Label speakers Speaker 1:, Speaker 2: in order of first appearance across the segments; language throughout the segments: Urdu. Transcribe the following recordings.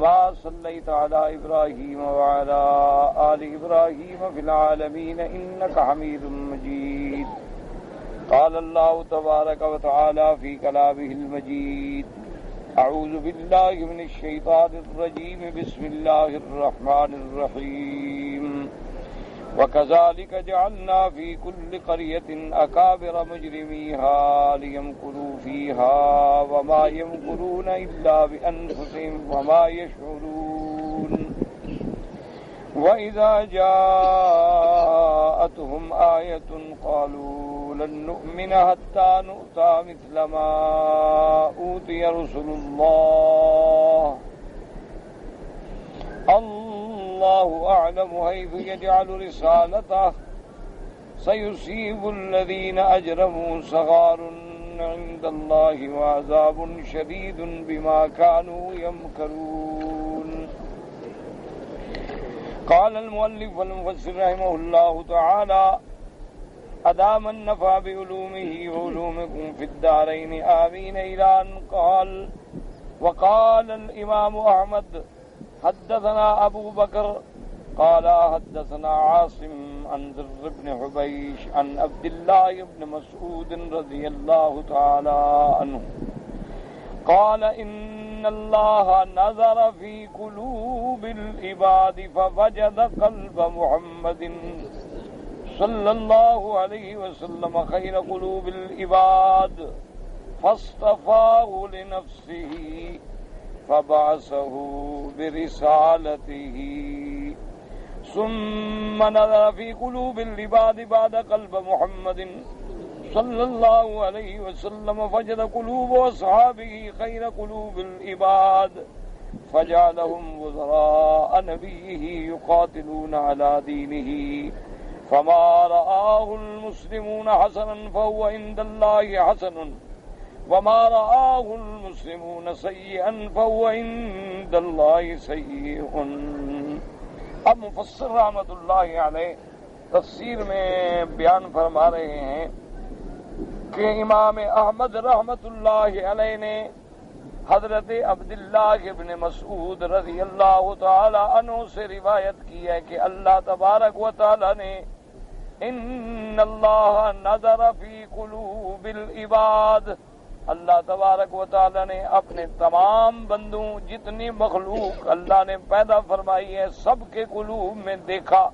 Speaker 1: كما صليت على إبراهيم وعلى آل إبراهيم في العالمين إنك حميد مجيد. قال الله تبارك وتعالى في كلامه المجيد: أعوذ بالله من الشيطان الرجيم بسم الله الرحمن الرحيم. وكذلك جعلنا في كل قرية أكابر مجرميها ليمكروا فيها وما يمكرون إلا بأنفسهم وما يشعرون. وإذا جاءتهم آية قالوا لن نؤمن حتى نؤتى مثل ما أوتي رسل الله الله أعلم حيث يجعل رسالته سيصيب الذين أجرموا صغار عند الله وعذاب شديد بما كانوا يمكرون. قال المؤلف والمفسر رحمه الله تعالى: أدام النفع بعلومه وعلومكم في الدارين آمين. إلى أن قال: وقال الإمام أحمد حدثنا أبو بكر قال حدثنا عاصم عن ذر بن حبيش عن عبد الله بن مسعود رضي الله تعالى عنه قال: إن الله نظر في قلوب العباد فوجد قلب محمد صلى الله عليه وسلم خير قلوب العباد فاصطفاه لنفسه فبعثه برسالته ثم نظر في قلوب العباد بعد قلب محمد صلى الله عليه وسلم فوجد قلوب أصحابه خير قلوب العباد فجعلهم وزراء نبيه يقاتلون على دينه فما رآه المسلمون حسنا فهو عند الله حسن وما رآه المسلمون سيئا فهو عند الله سيئ. اب مفسر رحمۃ اللہ علیہ تفسیر میں بیان فرما رہے ہیں کہ امام احمد رحمۃ اللہ علیہ نے حضرت عبداللہ ابن مسعود رضی اللہ تعالی عنہ سے روایت کی ہے کہ اللہ تبارک و تعالی نے ان اللہ نظر فی قلوب العباد، اللہ تبارک و تعالی نے اپنے تمام بندوں جتنی مخلوق اللہ نے پیدا فرمائی ہے سب کے قلوب میں دیکھا.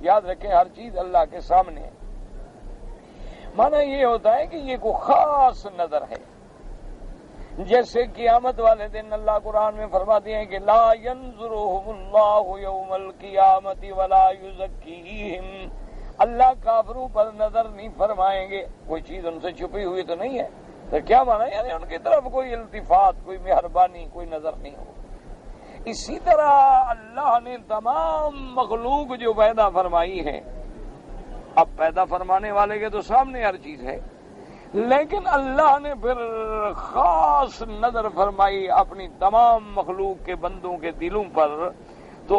Speaker 1: یاد رکھیں ہر چیز اللہ کے سامنے ہے. معنی یہ ہوتا ہے کہ یہ کوئی خاص نظر ہے. جیسے قیامت والے دن اللہ قرآن میں فرماتے ہیں کہ لا ينظرهم اللہ یوم القیامت ولا یزکیہم، اللہ کافروں پر نظر نہیں فرمائیں گے. کوئی چیز ان سے چھپی ہوئی تو نہیں ہے. تو کیا مانا؟ یعنی ان کی طرف کوئی التفات، کوئی مہربانی، کوئی نظر نہیں ہو. اسی طرح اللہ نے تمام مخلوق جو پیدا فرمائی ہے، اب پیدا فرمانے والے کے تو سامنے ہر چیز ہے، لیکن اللہ نے پھر خاص نظر فرمائی اپنی تمام مخلوق کے بندوں کے دلوں پر، تو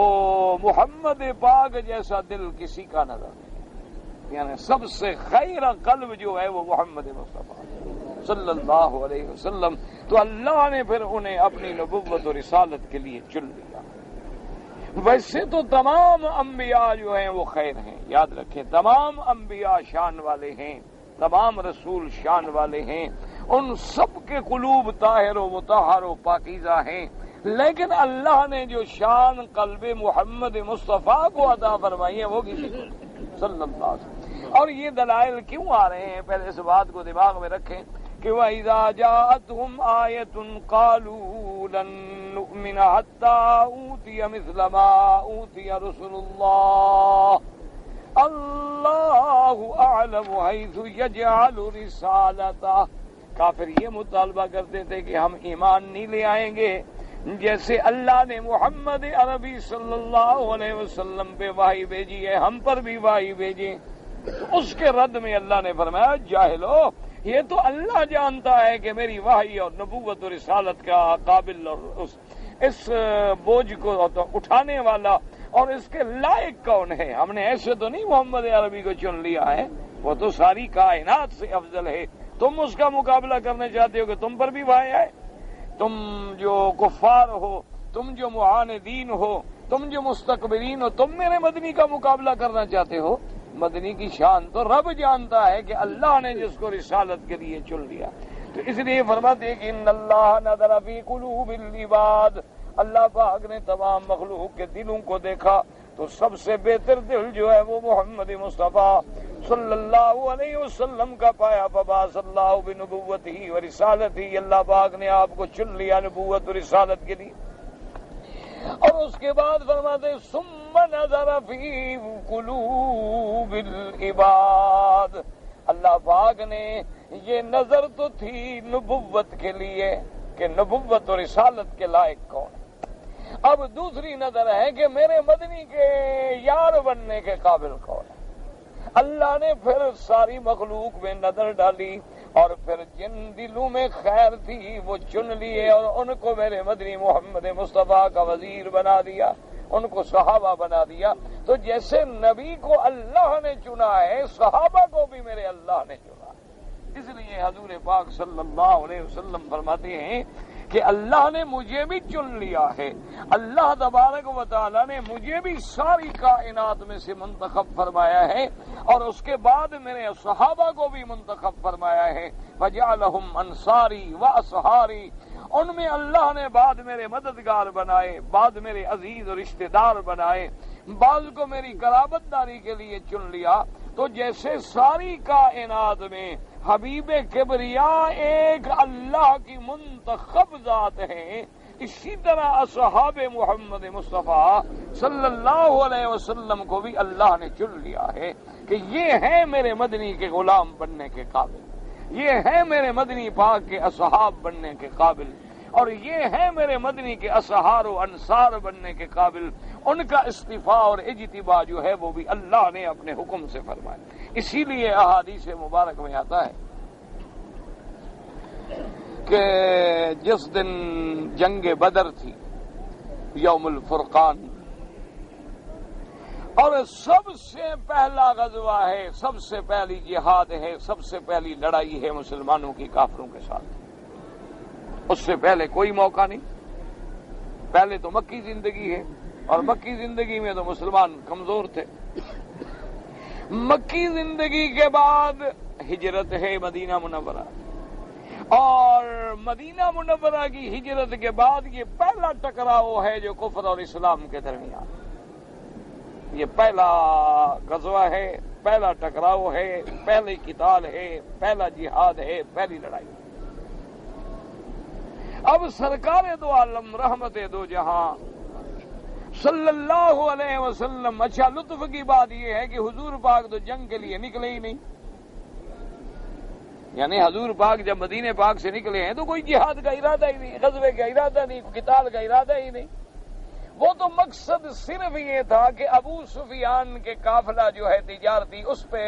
Speaker 1: محمد پاک جیسا دل کسی کا نظر نہیں. یعنی سب سے خیر قلب جو ہے وہ محمد مصطفیٰ صلی اللہ علیہ وسلم. تو اللہ نے پھر انہیں اپنی نبوت و رسالت کے لیے چن لیا. ویسے تو تمام انبیاء جو ہیں وہ خیر ہیں. یاد رکھیں تمام انبیاء شان والے ہیں، تمام رسول شان والے ہیں، ان سب کے قلوب طاہر و مطہر و پاکیزہ ہیں. لیکن اللہ نے جو شان قلب محمد مصطفیٰ کو عطا فرمائی ہے وہ کسی کو صلی اللہ علیہ وسلم. اور یہ دلائل کیوں آ رہے ہیں؟ پہلے اس بات کو دماغ میں رکھیں کہ وَإِذَا جَاءَتْهُمْ آيَةٌ قَالُوا لَن نُؤْمِنَ حَتَّى أُوتِيَ مِثْلَ مَا أُوتِيَ رُسُلُ اللَّهِ اللَّهُ أَعْلَمُ حَيْثُ يَجْعَلُ رِسَالَتَهُ. کافر یہ مطالبہ کرتے تھے کہ ہم ایمان نہیں لے آئیں گے جیسے اللہ نے محمد عربی صلی اللہ علیہ وسلم پہ وحی بھیجی ہے ہم پر بھی وحی بھیجی. تو اس کے رد میں اللہ نے فرمایا جاہلو، یہ تو اللہ جانتا ہے کہ میری وحی اور نبوت و رسالت کا قابل اور اس بوجھ کو اٹھانے والا اور اس کے لائق کون ہے. ہم نے ایسے تو نہیں محمد عربی کو چن لیا ہے، وہ تو ساری کائنات سے افضل ہے. تم اس کا مقابلہ کرنا چاہتے ہو کہ تم پر بھی وحی آئے؟ تم جو کفار ہو تم جو معاندین ہو، تم جو مستکبرین ہو، تم میرے مدنی کا مقابلہ کرنا چاہتے ہو؟ مدنی کی شان تو رب جانتا ہے کہ اللہ نے جس کو رسالت کے لیے چن لیا. تو اس لیے فرماتے کہ ان اللہ نظر فی قلوب العباد، اللہ پاک نے تمام مخلوق کے دلوں کو دیکھا تو سب سے بہتر دل جو ہے وہ محمد مصطفیٰ صلی اللہ علیہ وسلم کا پایا. فبعث اللہ بنبوتہ و رسالتہ، اللہ پاک نے آپ کو چن لیا نبوت و رسالت کے لیے. اور اس کے بعد فرماتے ثم نظر فی قلوب العباد، اللہ پاک نے یہ نظر تو تھی نبوت کے لیے کہ نبوت و رسالت کے لائق کون ہے. اب دوسری نظر ہے کہ میرے مدنی کے یار بننے کے قابل کون ہے. اللہ نے پھر ساری مخلوق میں نظر ڈالی اور پھر جن دلوں میں خیر تھی وہ چن لیے اور ان کو میرے مدنی محمد مصطفیٰ کا وزیر بنا دیا، ان کو صحابہ بنا دیا. تو جیسے نبی کو اللہ نے چنا ہے، صحابہ کو بھی میرے اللہ نے چنا. اس لیے حضور پاک صلی اللہ علیہ وسلم فرماتے ہیں کہ اللہ نے مجھے بھی چن لیا ہے، اللہ تبارک و تعالی نے مجھے بھی ساری کائنات میں سے منتخب فرمایا ہے اور اس کے بعد میرے صحابہ کو بھی منتخب فرمایا ہے. فجعلہم انصاری و اصحاری، ان میں اللہ نے بعد میرے مددگار بنائے، بعد میرے عزیز اور رشتہ دار بنائے، بعض کو میری قرابت داری کے لیے چن لیا. تو جیسے ساری کائنات میں حبیب کبریا ایک اللہ کی منتخب ذات ہے، اسی طرح اصحاب محمد مصطفیٰ صلی اللہ علیہ وسلم کو بھی اللہ نے چن لیا ہے کہ یہ ہیں میرے مدنی کے غلام بننے کے قابل، یہ ہیں میرے مدنی پاک کے اصحاب بننے کے قابل، اور یہ ہیں میرے مدنی کے اصحار و انصار بننے کے قابل. ان کا استفاء اور اجتباء جو ہے وہ بھی اللہ نے اپنے حکم سے فرمایا. اسی لیے احادیث مبارک میں آتا ہے کہ جس دن جنگ بدر تھی، یوم الفرقان، اور سب سے پہلا غزوہ ہے، سب سے پہلی جہاد ہے، سب سے پہلی لڑائی ہے مسلمانوں کی کافروں کے ساتھ. اس سے پہلے کوئی موقع نہیں. پہلے تو مکی زندگی ہے اور مکی زندگی میں تو مسلمان کمزور تھے. مکی زندگی کے بعد ہجرت ہے مدینہ منورہ، اور مدینہ منورہ کی ہجرت کے بعد یہ پہلا ٹکراؤ ہے جو کفر اور اسلام کے درمیان. یہ پہلا غزوہ ہے، پہلا ٹکراؤ ہے، پہلی قتال ہے، پہلا جہاد ہے، پہلی لڑائی. اب سرکار دو عالم رحمت دو جہاں صلی اللہ علیہ وسلم، اچھا لطف کی بات یہ ہے کہ حضور پاک تو جنگ کے لیے نکلے ہی نہیں. یعنی حضور پاک جب مدینے پاک سے نکلے ہیں تو کوئی جہاد کا ارادہ ہی نہیں، غزوے کا ارادہ نہیں، قتال کا ارادہ ہی نہیں. وہ تو مقصد صرف یہ تھا کہ ابو سفیان کے قافلہ جو ہے تجارتی، اس پہ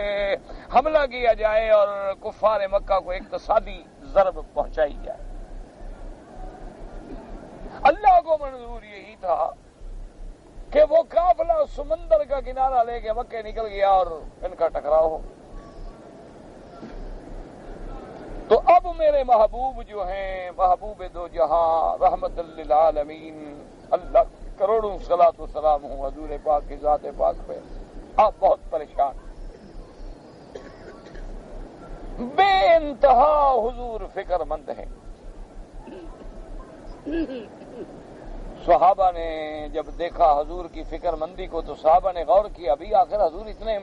Speaker 1: حملہ کیا جائے اور کفار مکہ کو اقتصادی ضرب پہنچائی جائے. اللہ کو منظور یہی تھا کہ وہ قافلہ سمندر کا کنارہ لے کے مکے نکل گیا اور ان کا ٹکراؤ ہو. تو اب میرے محبوب جو ہیں، محبوب دو جہاں، رحمت للعالمین، اللہ کروڑوں صلاۃ و سلام ہوں حضور پاک کی ذات پاک پہ، آپ بہت پریشان، بے انتہا حضور فکر مند ہیں. صحابہ نے جب دیکھا حضور کی فکر مندی کو تو صحابہ نے غور کیا، ابھی آخر حضور اتنے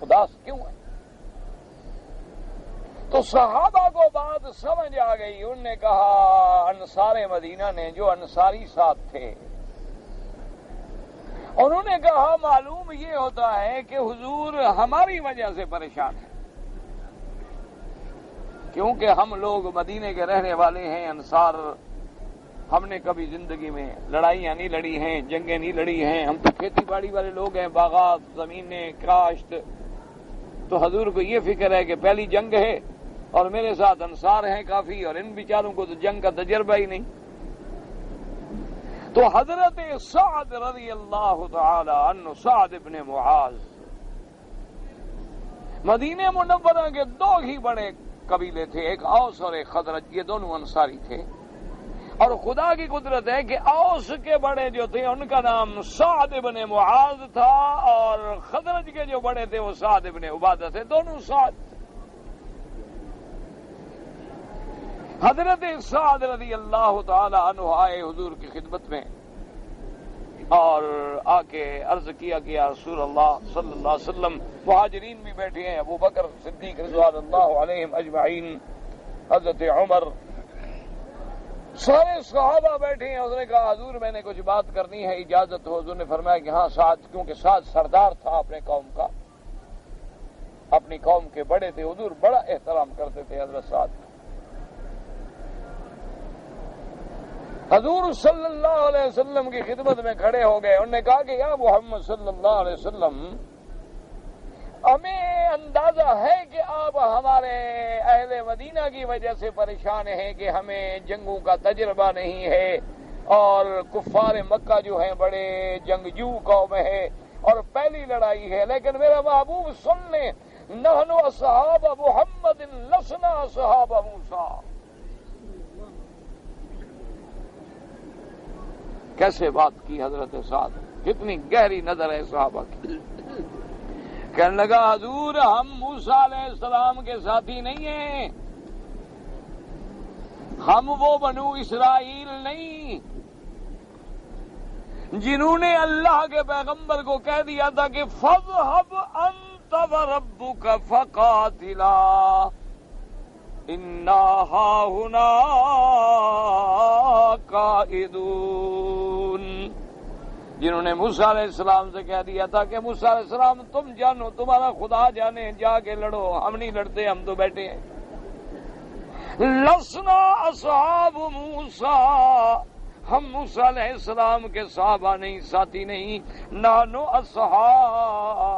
Speaker 1: اداس کیوں ہیں؟ تو صحابہ کو بات سمجھ آ گئی. انہوں نے کہا، انصار مدینہ نے جو انصاری ساتھ تھے، انہوں نے کہا معلوم یہ ہوتا ہے کہ حضور ہماری وجہ سے پریشان ہیں، کیونکہ ہم لوگ مدینے کے رہنے والے ہیں، انصار، ہم نے کبھی زندگی میں لڑائیاں نہیں لڑی ہیں، جنگیں نہیں لڑی ہیں، ہم تو کھیتی باڑی والے لوگ ہیں، باغات، زمینیں، کاشت. تو حضور کو یہ فکر ہے کہ پہلی جنگ ہے اور میرے ساتھ انصار ہیں کافی، اور ان بیچاروں کو تو جنگ کا تجربہ ہی نہیں. تو حضرت سعد رضی اللہ تعالی عنہ، سعد ابن معاذ، مدینہ منورہ کے دو ہی بڑے قبیلے تھے، ایک اوس اور ایک خزرج، یہ دونوں انصاری تھے. اور خدا کی قدرت ہے کہ اوس کے بڑے جو تھے ان کا نام سعد بن معاذ تھا، اور خزرج کے جو بڑے تھے وہ سعد بن عبادہ تھے، دونوں سعد۔ حضرت سعد رضی اللہ تعالی عنہ آئے حضور کی خدمت میں اور آ کے عرض کیا کہ یا رسول اللہ صلی اللہ علیہ وسلم، مہاجرین بھی بیٹھے ہیں، ابو بکر صدیق رضوان اللہ علیہم اجمعین، حضرت عمر، سارے صحابہ بیٹھے ہیں۔ اس نے کہا حضور میں نے کچھ بات کرنی ہے، اجازت ہو؟ حضور نے فرمایا کہ ہاں سعد، کیونکہ سعد سردار تھا اپنے قوم کا، اپنی قوم کے بڑے تھے، حضور بڑا احترام کرتے تھے حضرت سعد۔ حضور صلی اللہ علیہ وسلم کی خدمت میں کھڑے ہو گئے، انہوں نے کہا کہ یا محمد صلی اللہ علیہ وسلم، ہمیں اندازہ ہے کہ آپ ہمارے اہل مدینہ کی وجہ سے پریشان ہیں کہ ہمیں جنگوں کا تجربہ نہیں ہے، اور کفار مکہ جو ہیں بڑے جنگجو قوم ہے اور پہلی لڑائی ہے، لیکن میرا محبوب سن لیں، نحن اصحاب محمد لسنا اصحاب موسیٰ۔ کیسے بات کی حضرت سعد، کتنی گہری نظر ہے صحابہ کی۔ کہنے لگا حضور ہم موسیٰ علیہ السلام کے ساتھی نہیں ہیں، ہم وہ بنو اسرائیل نہیں جنہوں نے اللہ کے پیغمبر کو کہہ دیا تھا کہ فَاذْهَبْ أَنْتَ وَرَبُّكَ فَقَاتِلَا إِنَّا هَاهُنَا قَاعِدُونَ، جنہوں نے موسیٰ علیہ السلام سے کہہ دیا تھا کہ موسیٰ علیہ السلام تم جانو، تمہارا خدا جانے، جا کے لڑو، ہم نہیں لڑتے، ہم تو بیٹھے ہیں۔ لسنا اصحاب موسیٰ، ہم موسیٰ علیہ السلام کے صحابہ نہیں، ساتھی نہیں، نحنو اصحاب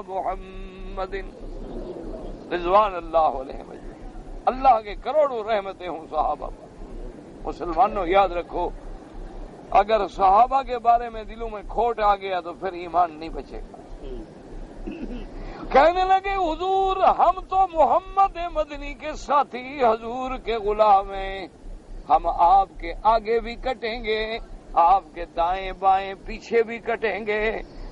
Speaker 1: محمد رضوان اللہ علیہ وسلم۔ اللہ کے کروڑوں رحمتیں ہوں صحابہ پر۔ مسلمانوں یاد رکھو، اگر صحابہ کے بارے میں دلوں میں کھوٹ آ گیا تو پھر ایمان نہیں بچے گا۔ کہنے لگے حضور ہم تو محمد مدنی کے ساتھی، حضور کے غلام ہیں، ہم آپ کے آگے بھی کٹیں گے، آپ کے دائیں بائیں پیچھے بھی کٹیں گے۔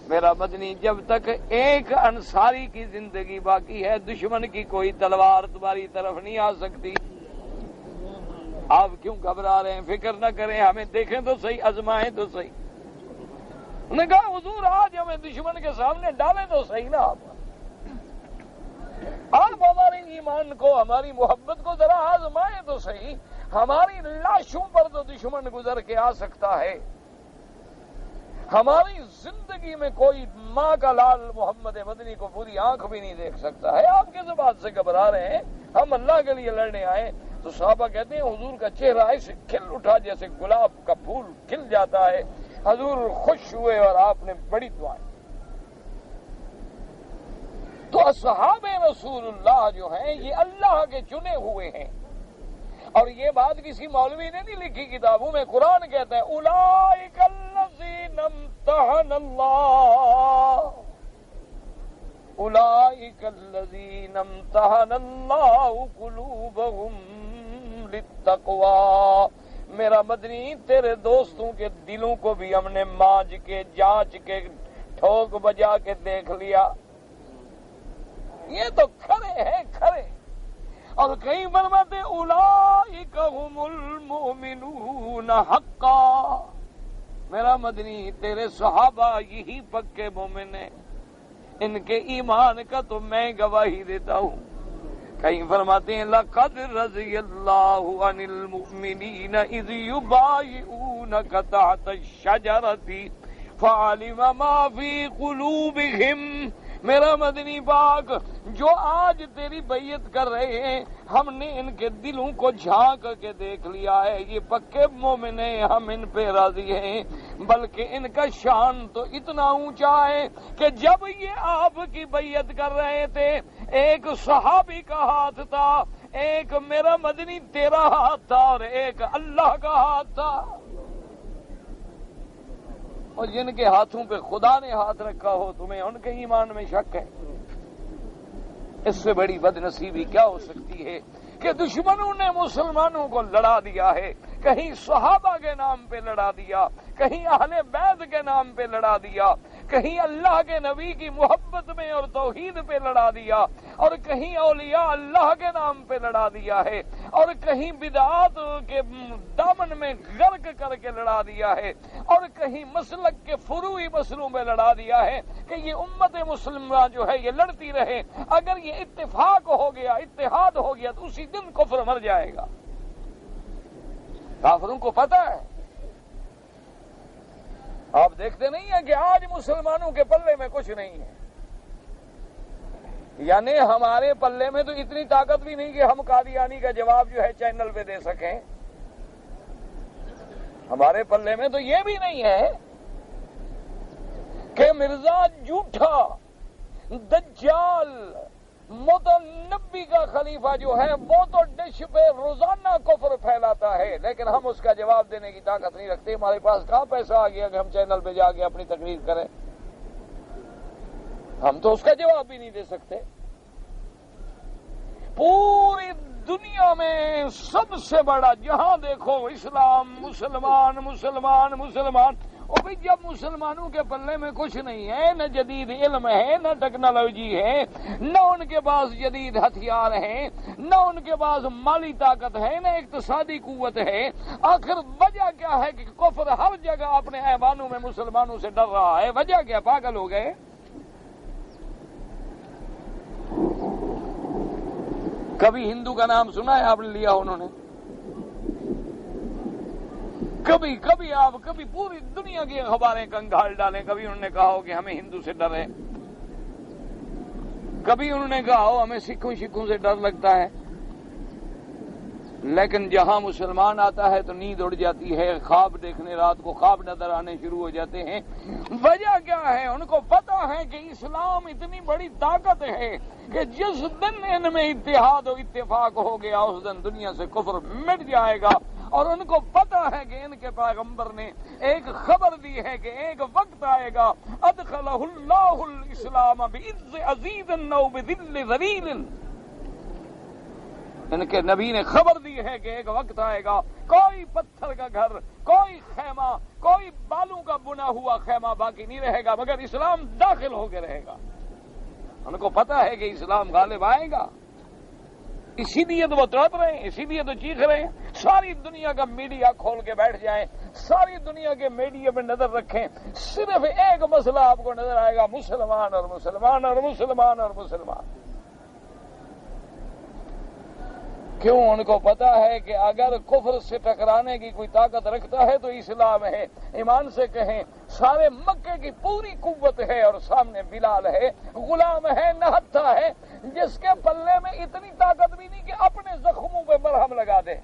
Speaker 1: میرا مدنی جب تک ایک انصاری کی زندگی باقی ہے، دشمن کی کوئی تلوار تمہاری طرف نہیں آ سکتی۔ آپ کیوں گھبرا رہے ہیں؟ فکر نہ کریں، ہمیں دیکھیں تو صحیح، آزمائیں تو صحیح۔ انہوں نے کہا حضور آج ہمیں دشمن کے سامنے ڈالیں تو صحیح نا، آپ ہمارے ایمان کو، ہماری محبت کو ذرا آزمائیں تو صحیح، ہماری لاشوں پر تو دشمن گزر کے آ سکتا ہے، ہماری زندگی میں کوئی ماں کا لال محمد مدنی کو پوری آنکھ بھی نہیں دیکھ سکتا ہے، آپ کس بات سے گھبرا رہے ہیں؟ ہم اللہ کے لیے لڑنے آئے۔ تو صحابہ کہتے ہیں حضور کا چہرہ ایسے کھل اٹھا جیسے گلاب کا پھول کھل جاتا ہے، حضور خوش ہوئے اور آپ نے بڑی دعائیں۔ تو اصحاب رسول اللہ جو ہیں یہ اللہ کے چنے ہوئے ہیں، اور یہ بات کسی مولوی نے نہیں لکھی کتابوں میں، قرآن کہتا ہے اولئک الذین امتحن اللہ، اولئک الذین امتحن اللہ قلوبہم للتقوی۔ میرا مدنی تیرے دوستوں کے دلوں کو بھی ہم نے مانج کے، جانچ کے، ٹھوک بجا کے دیکھ لیا، یہ تو کھڑے ہیں کھڑے۔ اور کہیں فرماتے اولئک هم المؤمنون حقا، میرا مدنی تیرے صحابہ یہی پکے مومن ہیں، ان کے ایمان کا تو میں گواہی دیتا ہوں۔ کہیں فرماتے ہیں لقد رضی اللہ عن المؤمنین اذ یبایعونک تحت الشجرۃ فعلم ما فی قلوبہم، میرا مدنی پاک جو آج تیری بیعت کر رہے ہیں، ہم نے ان کے دلوں کو جھانک کے دیکھ لیا ہے، یہ پکے مومن ہیں، ہم ان پہ راضی ہیں، بلکہ ان کا شان تو اتنا اونچا ہے کہ جب یہ آپ کی بیعت کر رہے تھے، ایک صحابی کا ہاتھ تھا، ایک میرا مدنی تیرا ہاتھ تھا، اور ایک اللہ کا ہاتھ تھا، اور جن کے ہاتھوں پہ خدا نے ہاتھ رکھا ہو تمہیں ان کے ایمان میں شک ہے؟ اس سے بڑی بد نصیبی کیا ہو سکتی ہے کہ دشمنوں نے مسلمانوں کو لڑا دیا ہے، کہیں صحابہ کے نام پہ لڑا دیا، کہیں اہل بیت کے نام پہ لڑا دیا، کہیں اللہ کے نبی کی محبت میں اور توحید پہ لڑا دیا، اور کہیں اولیاء اللہ کے نام پہ لڑا دیا ہے، اور کہیں بدعات کے دامن میں غرق کر کے لڑا دیا ہے، اور کہیں مسلک کے فروعی مسئلوں میں لڑا دیا ہے کہ یہ امت مسلمہ جو ہے یہ لڑتی رہے، اگر یہ اتفاق ہو گیا، اتحاد ہو گیا تو اسی دن کفر مر جائے گا۔ کافروں کو پتہ ہے، آپ دیکھتے نہیں ہیں کہ آج مسلمانوں کے پلے میں کچھ نہیں ہے، یعنی ہمارے پلے میں تو اتنی طاقت بھی نہیں کہ ہم قادیانی کا جواب جو ہے چینل پہ دے سکیں، ہمارے پلے میں تو یہ بھی نہیں ہے کہ مرزا جھوٹا دجال متنبی کا خلیفہ جو ہے وہ تو ڈش پہ روزانہ کفر پھیلاتا ہے، لیکن ہم اس کا جواب دینے کی طاقت نہیں رکھتے۔ ہمارے پاس کہاں پیسہ آ گیا کہ ہم چینل پہ جا کے اپنی تقریر کریں، ہم تو اس کا جواب بھی نہیں دے سکتے۔ پوری دنیا میں سب سے بڑا جہاں دیکھو اسلام، مسلمان مسلمان مسلمان، اور بھئی جب مسلمانوں کے پلے میں کچھ نہیں ہے، نہ جدید علم ہے، نہ ٹیکنالوجی ہے، نہ ان کے پاس جدید ہتھیار ہیں، نہ ان کے پاس مالی طاقت ہے، نہ اقتصادی قوت ہے، آخر وجہ کیا ہے کہ کفر ہر جگہ اپنے ایوانوں میں مسلمانوں سے ڈر رہا ہے؟ وجہ کیا؟ پاگل ہو گئے؟ کبھی ہندو کا نام سنا ہے آپ نے لیا انہوں نے؟ کبھی آپ کبھی پوری دنیا کی اخباریں کنگال ڈالیں، کبھی انہوں نے کہا ہو کہ ہمیں ہندو سے ڈر ہے، کبھی انہوں نے کہا ہو ہمیں سکھوں سے ڈر لگتا ہے، لیکن جہاں مسلمان آتا ہے تو نیند اڑ جاتی ہے، خواب دیکھنے، رات کو خواب نظر آنے شروع ہو جاتے ہیں۔ وجہ کیا ہے؟ ان کو پتا ہے کہ اسلام اتنی بڑی طاقت ہے کہ جس دن ان میں اتحاد و اتفاق ہو گیا اس دن دنیا سے کفر مٹ جائے گا، اور ان کو پتا ہے کہ ان کے پیغمبر نے ایک خبر دی ہے کہ ایک وقت آئے گا ادخلہ اللہ الاسلام بعز عزیز او بذل ذلیل، ان کے نبی نے خبر دی ہے کہ ایک وقت آئے گا کوئی پتھر کا گھر، کوئی خیمہ، کوئی بالوں کا بنا ہوا خیمہ باقی نہیں رہے گا مگر اسلام داخل ہو کے رہے گا۔ ان کو پتا ہے کہ اسلام غالب آئے گا، اسی لیے تو وہ تڑپ رہے ہیں، اسی لیے تو چیخ رہے ہیں۔ ساری دنیا کا میڈیا کھول کے بیٹھ جائیں، ساری دنیا کے میڈیا پہ نظر رکھیں، صرف ایک مسئلہ آپ کو نظر آئے گا، مسلمان اور مسلمان اور مسلمان اور مسلمان۔ کیوں؟ ان کو پتا ہے کہ اگر کفر سے ٹکرانے کی کوئی طاقت رکھتا ہے تو اسلام ہے۔ ایمان سے کہیں، سارے مکے کی پوری قوت ہے اور سامنے بلال ہے، غلام ہے، نہتھا ہے، جس کے پلے میں اتنی طاقت بھی نہیں کہ اپنے زخموں پہ مرہم لگا دے۔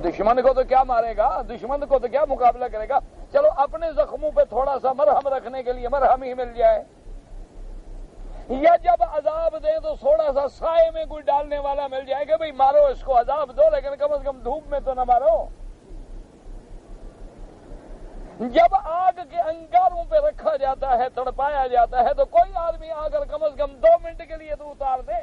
Speaker 1: دشمن کو تو کیا مارے گا، دشمن کو تو کیا مقابلہ کرے گا؟ چلو اپنے زخموں پہ تھوڑا سا مرہم رکھنے کے لیے مرہم ہی مل جائے، یا جب عذاب دیں تو تھوڑا سا سائے میں کوئی ڈالنے والا مل جائے کہ بھئی مارو اس کو، عذاب دو لیکن کم از کم دھوپ میں تو نہ مارو۔ جب آگ کے انگاروں پہ رکھا جاتا ہے، تڑپایا جاتا ہے، تو کوئی آدمی آ کر کم از کم 2 منٹ کے لیے تو اتار دے۔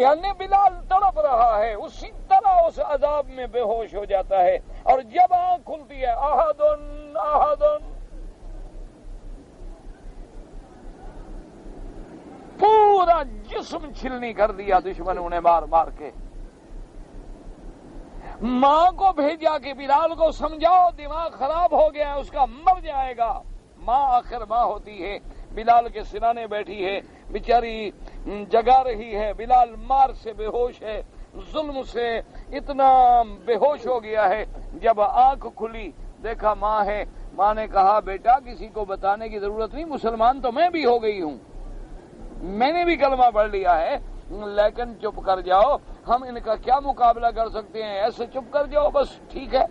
Speaker 1: یعنی بلال تڑپ رہا ہے، اسی طرح اس عذاب میں بے ہوش ہو جاتا ہے، اور جب آنکھ کھلتی ہے احدن احدن، پورا جسم چھلنی کر دیا دشمنوں نے مار مار کے۔ ماں کو بھیجا کہ بلال کو سمجھاؤ دماغ خراب ہو گیا ہے، اس کا مر جائے گا۔ ماں آخر ماں ہوتی ہے، بلال کے سرانے بیٹھی ہے، بیچاری جگا رہی ہے، بلال مار سے بے ہوش ہے، ظلم سے اتنا بے ہوش ہو گیا ہے۔ جب آنکھ کھلی دیکھا ماں ہے، ماں نے کہا بیٹا کسی کو بتانے کی ضرورت نہیں، مسلمان تو میں بھی ہو گئی ہوں، میں نے بھی کلمہ پڑھ لیا ہے، لیکن چپ کر جاؤ، ہم ان کا کیا مقابلہ کر سکتے ہیں، ایسے چپ کر جاؤ بس، ٹھیک ہے۔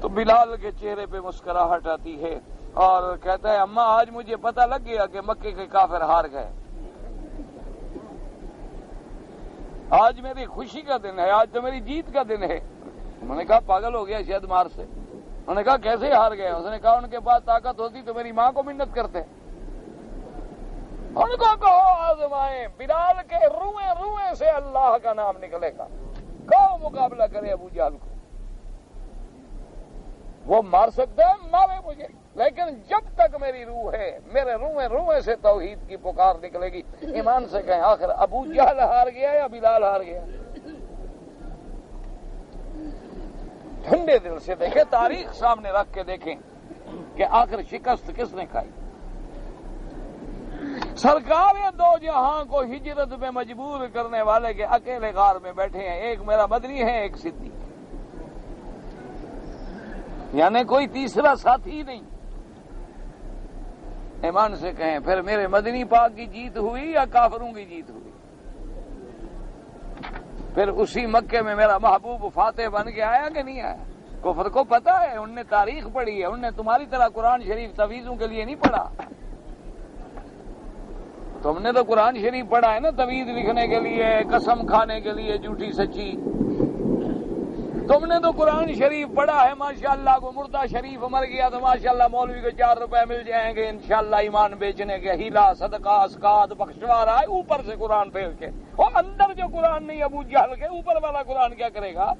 Speaker 1: تو بلال کے چہرے پہ مسکراہٹ آتی ہے اور کہتا ہے اماں آج مجھے پتہ لگ گیا کہ مکے کے کافر ہار گئے، آج میری خوشی کا دن ہے، آج تو میری جیت کا دن ہے۔ انہوں نے کہا پاگل ہو گیا شاید مار سے۔ انہوں نے کہا کیسے ہار گئے؟ اس نے کہا ان کے پاس طاقت ہوتی تو میری ماں کو منت کرتے، ان کو کہو آزمائیں، بلال کے روئیں روئیں سے اللہ کا نام نکلے گا، کہو مقابلہ کرے ابو جہل کو، وہ مار سکتا ہے مارے مجھے، لیکن جب تک میری روح ہے میرے روئیں روئیں سے توحید کی پکار نکلے گی۔ ایمان سے کہیں آخر ابو جہل ہار گیا یا بلال ہار گیا؟ ٹھنڈے دل سے دیکھیں، تاریخ سامنے رکھ کے دیکھیں کہ آخر شکست کس نے کھائی۔ سرکار دو جہاں کو ہجرت میں مجبور کرنے والے کے اکیلے غار میں بیٹھے ہیں، ایک میرا مدنی ہے ایک صدیق، یعنی کوئی تیسرا ساتھی نہیں۔ ایمان سے کہیں پھر میرے مدنی پاک کی جیت ہوئی یا کافروں کی جیت ہوئی؟ پھر اسی مکے میں میرا محبوب فاتح بن کے آیا کہ نہیں آیا؟ کفر کو پتا ہے، ان نے تاریخ پڑھی ہے، ان نے تمہاری طرح قرآن شریف تویزوں کے لیے نہیں پڑھا۔ تم نے تو قرآن شریف پڑھا ہے نا تویز لکھنے کے لیے، قسم کھانے کے لیے جھوٹی سچی۔ تم نے تو قرآن شریف پڑھا ہے ماشاءاللہ، کو مردہ شریف مر گیا تو ماشاءاللہ مولوی کو 4 روپے مل جائیں گے انشاءاللہ ایمان بیچنے کے، ہیلا صدقہ اسقات بخشوارا ہے اوپر سے قرآن پھیر کے، اور اندر جو قرآن نہیں ابو جہل کے، اوپر والا قرآن کیا کرے گا؟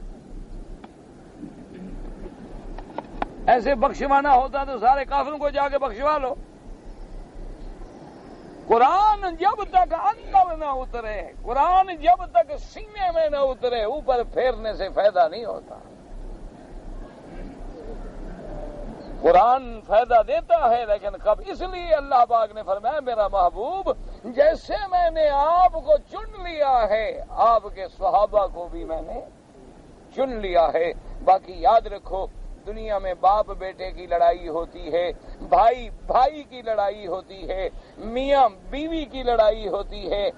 Speaker 1: ایسے بخشوانا ہوتا تو سارے کافروں کو جا کے بخشوا لو۔ قرآن جب تک اندر نہ اترے، قرآن جب تک سینے میں نہ اترے، اوپر پھیرنے سے فائدہ نہیں ہوتا۔ قرآن فائدہ دیتا ہے لیکن کب؟ اس لیے اللہ پاک نے فرمایا میرا محبوب جیسے میں نے آپ کو چن لیا ہے، آپ کے صحابہ کو بھی میں نے چن لیا ہے۔ باقی یاد رکھو، دنیا میں باپ بیٹے کی لڑائی ہوتی ہے، بھائی بھائی کی لڑائی ہوتی ہے، میاں بیوی کی لڑائی ہوتی ہے،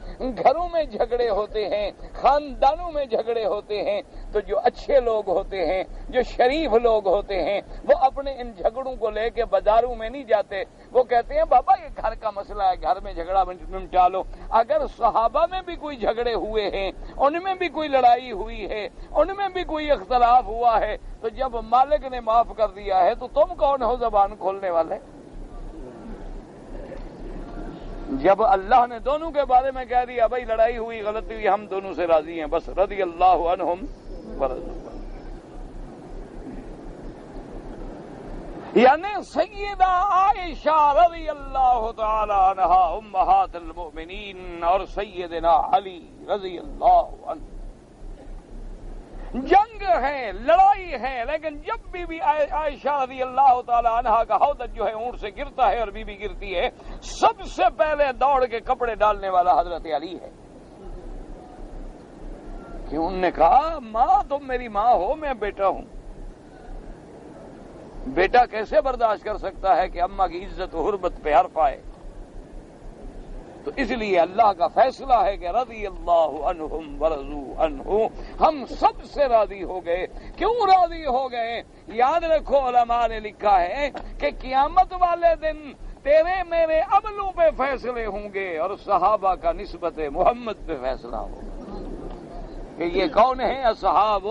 Speaker 1: گھروں میں جھگڑے ہوتے ہیں، خاندانوں میں جھگڑے ہوتے ہیں، تو جو اچھے لوگ ہوتے ہیں، جو شریف لوگ ہوتے ہیں، وہ اپنے ان جھگڑوں کو لے کے بازاروں میں نہیں جاتے، وہ کہتے ہیں بابا یہ گھر کا مسئلہ ہے، گھر میں جھگڑا نمٹا لو۔ اگر صحابہ میں بھی کوئی جھگڑے ہوئے ہیں، ان میں بھی کوئی لڑائی ہوئی ہے، ان میں بھی کوئی اختلاف ہوا ہے، تو جب مالک نے معاف کر دیا ہے تو تم کون ہو زبان کھولنے والے؟ جب اللہ نے دونوں کے بارے میں کہہ دیا بھائی لڑائی ہوئی غلطی ہوئی ہم دونوں سے راضی ہیں، بس رضی اللہ عنہم ورضوا۔ یعنی سیدہ عائشہ رضی اللہ تعالی عنہا امہات المؤمنین اور سیدنا علی رضی اللہ عنہ، جنگ ہے، لڑائی ہے، لیکن جب بی عائشہ رضی اللہ تعالی عنہا کا ہودج جو ہے اونٹ سے گرتا ہے اور بی گرتی ہے، سب سے پہلے دوڑ کے کپڑے ڈالنے والا حضرت علی ہے۔ کیوں؟ انہوں نے کہا ماں تم میری ماں ہو، میں بیٹا ہوں، بیٹا کیسے برداشت کر سکتا ہے کہ اماں کی عزت و حرمت پہ حرف آئے؟ تو اس لیے اللہ کا فیصلہ ہے کہ رضی اللہ عنہم ورضوا عنہ، ہم سب سے راضی ہو گئے۔ کیوں راضی ہو گئے؟ یاد رکھو علماء نے لکھا ہے کہ قیامت والے دن تیرے میرے عملوں پہ فیصلے ہوں گے اور صحابہ کا نسبت محمد پہ فیصلہ ہوگا کہ یہ کون ہے اصحاب،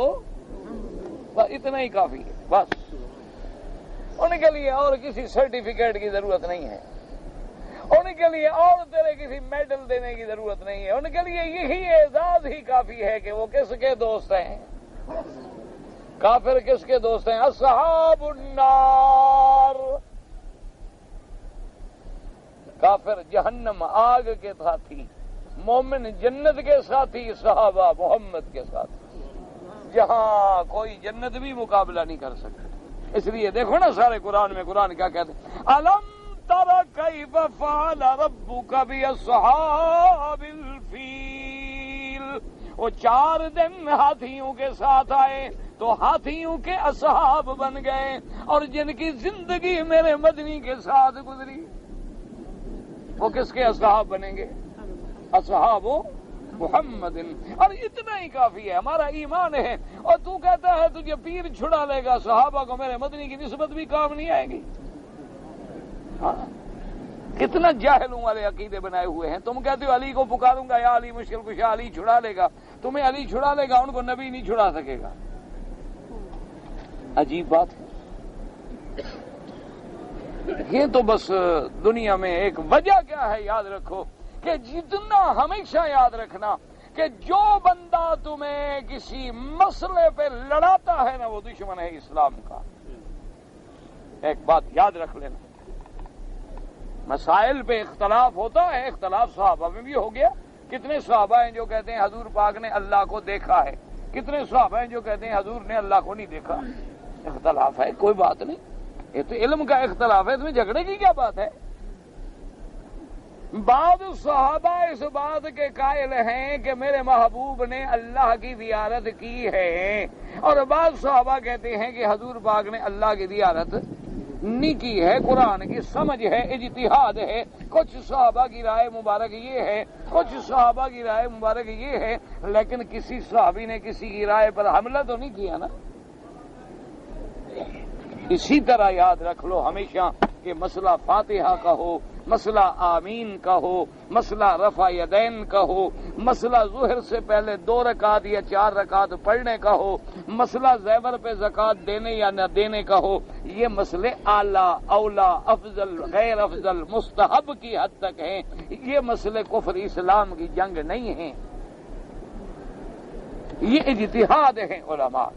Speaker 1: بس اتنا ہی کافی ہے۔ بس ان کے لیے اور کسی سرٹیفکیٹ کی ضرورت نہیں ہے، ان کے لیے اور تیرے کسی میڈل دینے کی ضرورت نہیں ہے، ان کے لیے یہی اعزاز ہی کافی ہے کہ وہ کس کے دوست ہیں؟ کافر کس کے دوست ہیں؟ اصحاب النار، کافر جہنم آگ کے ساتھی، مومن جنت کے ساتھی، صحابہ محمد کے ساتھی، جہاں کوئی جنت بھی مقابلہ نہیں کر سکتا۔ اس لیے دیکھو نا سارے قرآن میں قرآن کیا کہتے ہیں، الم تر کیف فعل ربک باصحاب الفیل، وہ 4 دن ہاتھیوں کے ساتھ آئے تو ہاتھیوں کے اصحاب بن گئے، اور جن کی زندگی میرے مدنی کے ساتھ گزری وہ کس کے اصحاب بنیں گے؟ اصحاب محمد۔ اور اتنا ہی کافی ہے، ہمارا ایمان ہے۔ اور تو کہتا ہے تجھے پیر چھڑا لے گا، صحابہ کو میرے مدنی کی نسبت بھی کام نہیں آئے گی۔ ہاں، کتنا جاہلوں والے عقیدے بنائے ہوئے ہیں۔ تم کہتے ہو علی کو پکاروں گا یا علی مشکل کشا، علی چھڑا لے گا، تمہیں علی چھڑا لے گا، ان کو نبی نہیں چھڑا سکے گا۔ عجیب بات ہے۔ یہ تو بس دنیا میں ایک وجہ کیا ہے یاد رکھو کہ جتنا ہمیشہ یاد رکھنا کہ جو بندہ تمہیں کسی مسئلے پہ لڑاتا ہے نا وہ دشمن ہے اسلام کا. ایک بات یاد رکھ لینا. مسائل پہ اختلاف ہوتا ہے، اختلاف صحابہ میں بھی ہو گیا. کتنے صحابہ ہیں جو کہتے ہیں حضور پاک نے اللہ کو دیکھا ہے، کتنے صحابہ ہیں جو کہتے ہیں حضور نے اللہ کو نہیں دیکھا. اختلاف ہے، کوئی بات نہیں، یہ تو علم کا اختلاف ہے، اس میں جھگڑے کی کیا بات ہے. بعض صحابہ اس بات کے قائل ہیں کہ میرے محبوب نے اللہ کی زیارت کی ہے، اور بعض صحابہ کہتے ہیں کہ حضور پاک نے اللہ کی زیارت نہیں کی ہے. قرآن کی سمجھ ہے، اجتہاد ہے. کچھ صحابہ کی رائے مبارک یہ ہے، کچھ صحابہ کی رائے مبارک یہ ہے، لیکن کسی صحابی نے کسی کی رائے پر حملہ تو نہیں کیا نا. اسی طرح یاد رکھ لو ہمیشہ کہ مسئلہ فاتحہ کا ہو، مسئلہ آمین کا ہو، مسئلہ رفع یدین کا ہو، مسئلہ ظہر سے پہلے 2 رکعت یا 4 رکعت پڑھنے کا ہو، مسئلہ زیور پہ زکوٰۃ دینے یا نہ دینے کا ہو، یہ مسئلے اعلیٰ، اولا، افضل، غیر افضل، مستحب کی حد تک ہیں. یہ مسئلے کفر اسلام کی جنگ نہیں ہیں، یہ اجتہاد ہیں علماء.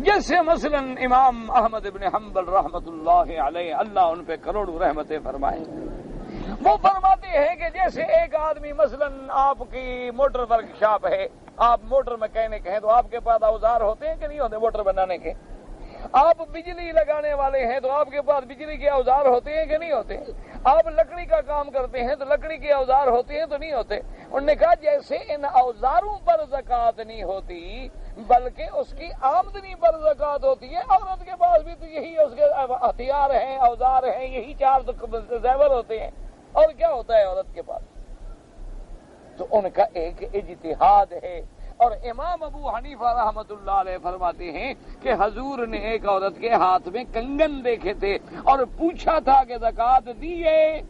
Speaker 1: جیسے مثلا امام احمد ابن حنبل رحمت اللہ علیہ، اللہ ان پہ کروڑوں رحمتیں فرمائے، وہ فرماتے ہیں کہ جیسے ایک آدمی مثلا آپ کی موٹر ورک شاپ ہے، آپ موٹر میکینک ہیں، تو آپ کے پاس اوزار ہوتے ہیں کہ نہیں ہوتے موٹر بنانے کے؟ آپ بجلی لگانے والے ہیں تو آپ کے پاس بجلی کے اوزار ہوتے ہیں کہ نہیں ہوتے؟ آپ لکڑی کا کام کرتے ہیں تو لکڑی کے اوزار ہوتے ہیں تو نہیں ہوتے؟ انہوں نے کہا جیسے ان اوزاروں پر زکوٰۃ نہیں ہوتی بلکہ اس کی آمدنی پر زکوٰۃ ہوتی ہے. عورت کے پاس بھی تو یہی اس کے ہتھیار ہیں، اوزار ہیں، یہی 4 زیور ہوتے ہیں، اور کیا ہوتا ہے عورت کے پاس؟ تو ان کا ایک اجتہاد ہے. اور امام ابو حنیفہ رحمت اللہ علیہ فرماتے ہیں کہ حضور نے ایک عورت کے ہاتھ میں کنگن دیکھے تھے اور پوچھا تھا کہ زکوٰۃ دیے،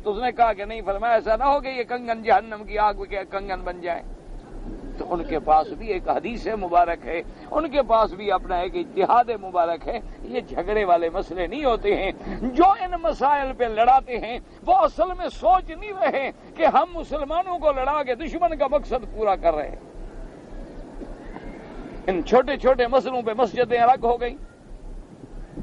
Speaker 1: تو اس نے کہا کہ نہیں. فرمایا ایسا نہ ہو کہ یہ کنگن جہنم کی آگ کے کنگن بن جائیں. تو ان کے پاس بھی ایک حدیث مبارک ہے، ان کے پاس بھی اپنا ایک اجتہاد مبارک ہے. یہ جھگڑے والے مسئلے نہیں ہوتے ہیں. جو ان مسائل پہ لڑاتے ہیں وہ اصل میں سوچ نہیں رہے کہ ہم مسلمانوں کو لڑا کے دشمن کا مقصد پورا کر رہے ہیں. ان چھوٹے چھوٹے مسئلوں پہ مسجدیں الگ ہو گئی.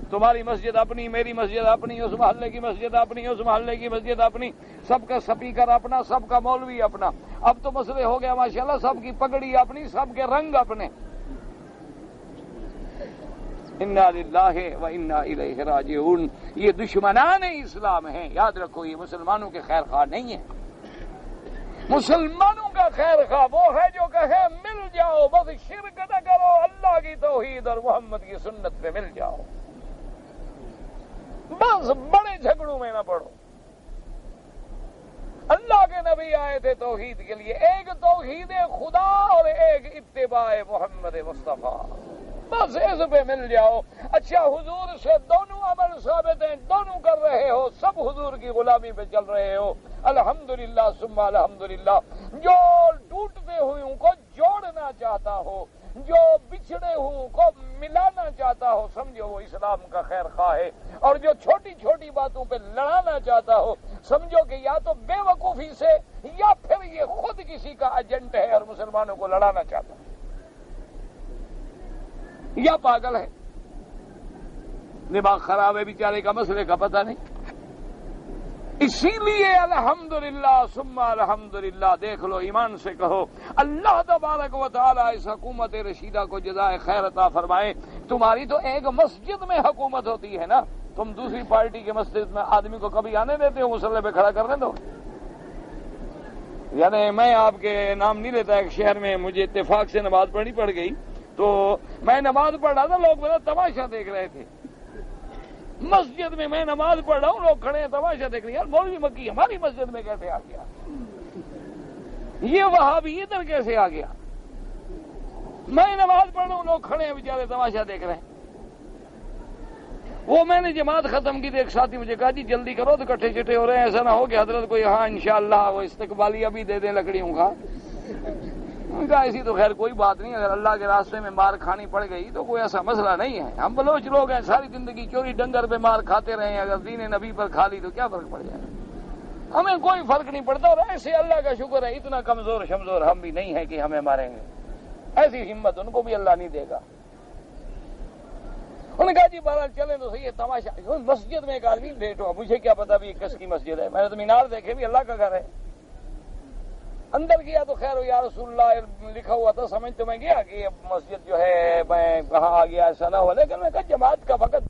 Speaker 1: تمہاری مسجد اپنی، میری مسجد اپنی، اس محلے کی مسجد اپنی، اس محلے کی مسجد اپنی، سب کا سپیکر اپنا، سب کا مولوی اپنا. اب تو مسئلے ہو گیا ماشاءاللہ، سب کی پگڑی اپنی، سب کے رنگ اپنے. انا للہ و انا الیہ راجعون. یہ دشمنان اسلام ہیں، یاد رکھو. یہ مسلمانوں کے خیر خواہ نہیں ہیں. مسلمانوں کا خیر خواہ وہ ہے جو کہے مل جاؤ، بس شرک نہ کرو، اللہ کی توحید اور محمد کی سنت پہ مل جاؤ، بس بڑے جھگڑوں میں نہ پڑو. اللہ کے نبی آئے تھے توحید کے لیے، ایک توحید خدا اور ایک اتباع محمد مصطفیٰ، بس اس پہ مل جاؤ. اچھا حضور سے دونوں عمل ثابت ہیں، دونوں کر رہے ہو، سب حضور کی غلامی پہ چل رہے ہو، الحمدللہ ثم الحمدللہ. جو ٹوٹتے ہوئے کو جوڑنا چاہتا ہو، جو بچھڑے ہوئے کو ملانا چاہتا ہو، سمجھو وہ اسلام کا خیر خواہ ہے. اور جو چھوٹی چھوٹی باتوں پہ لڑانا چاہتا ہو، سمجھو کہ یا تو بے وقوفی سے یا پھر یہ خود کسی کا ایجنٹ ہے اور مسلمانوں کو لڑانا چاہتا ہے، یا پاگل ہے، دماغ خراب ہے بیچارے کا، مسئلے کا پتہ نہیں. اسی لیے الحمدللہ ثم الحمدللہ. دیکھ لو، ایمان سے کہو اللہ تبارک و تعالی اس حکومت رشیدہ کو جزائے خیر عطا فرمائے. تمہاری تو ایک مسجد میں حکومت ہوتی ہے نا، تم دوسری پارٹی کے مسجد میں آدمی کو کبھی آنے دیتے ہو؟ مصلی پہ کھڑا کرنے دو. یعنی میں آپ کے نام نہیں لیتا، ایک شہر میں مجھے اتفاق سے نماز پڑھنی پڑ گئی، تو میں نماز پڑھ رہا تھا، لوگ میرا تماشا دیکھ رہے تھے. مسجد میں نماز پڑھ رہا ہوں، لوگ کھڑے ہیں تماشا دیکھ رہے ہیں. یار مولوی مکی ہماری مسجد میں کیسے آ گیا؟ یہ وہابی ادھر کیسے آ گیا؟ میں نماز پڑھ رہا ہوں، لوگ کھڑے ہیں بیچارے تماشا دیکھ رہے ہیں. وہ میں نے جماعت ختم کی تو ایک ساتھی مجھے کہا جی جلدی کرو تو کٹھے چٹھے ہو رہے ہیں، ایسا نہ ہو کہ حضرت کو یہاں انشاءاللہ وہ استقبالیہ بھی دے دیں لکڑیوں کا. کہا ایسی تو خیر کوئی بات نہیں، اگر اللہ کے راستے میں مار کھانی پڑ گئی تو کوئی ایسا مسئلہ نہیں ہے، ہم بلوچ لوگ ہیں، ساری زندگی چوری ڈنگر پہ مار کھاتے رہے ہیں، اگر دین نبی پر کھا لی تو کیا فرق پڑ جائے، ہمیں کوئی فرق نہیں پڑتا۔ اور ایسے اللہ کا شکر ہے اتنا کمزور شمزور ہم بھی نہیں ہیں کہ ہمیں ماریں گے، ایسی ہمت ان کو بھی اللہ نہیں دے گا۔ انہوں نے کہا جی بہرحال چلیں تو صحیح ہے، تماشا مسجد میں ایک آدمی لیٹ ہوا، مجھے کیا پتا بھی کس کی مسجد ہے، میں نے تو مینار دیکھے بھی اللہ کا گھر ہے، اندر گیا تو خیر یا رسول اللہ لکھا ہوا تھا، سمجھ تو میں گیا کہ یہ مسجد جو ہے میں کہاں آ گیا ایسا نہ ہو، لیکن میں کہا جماعت کا وقت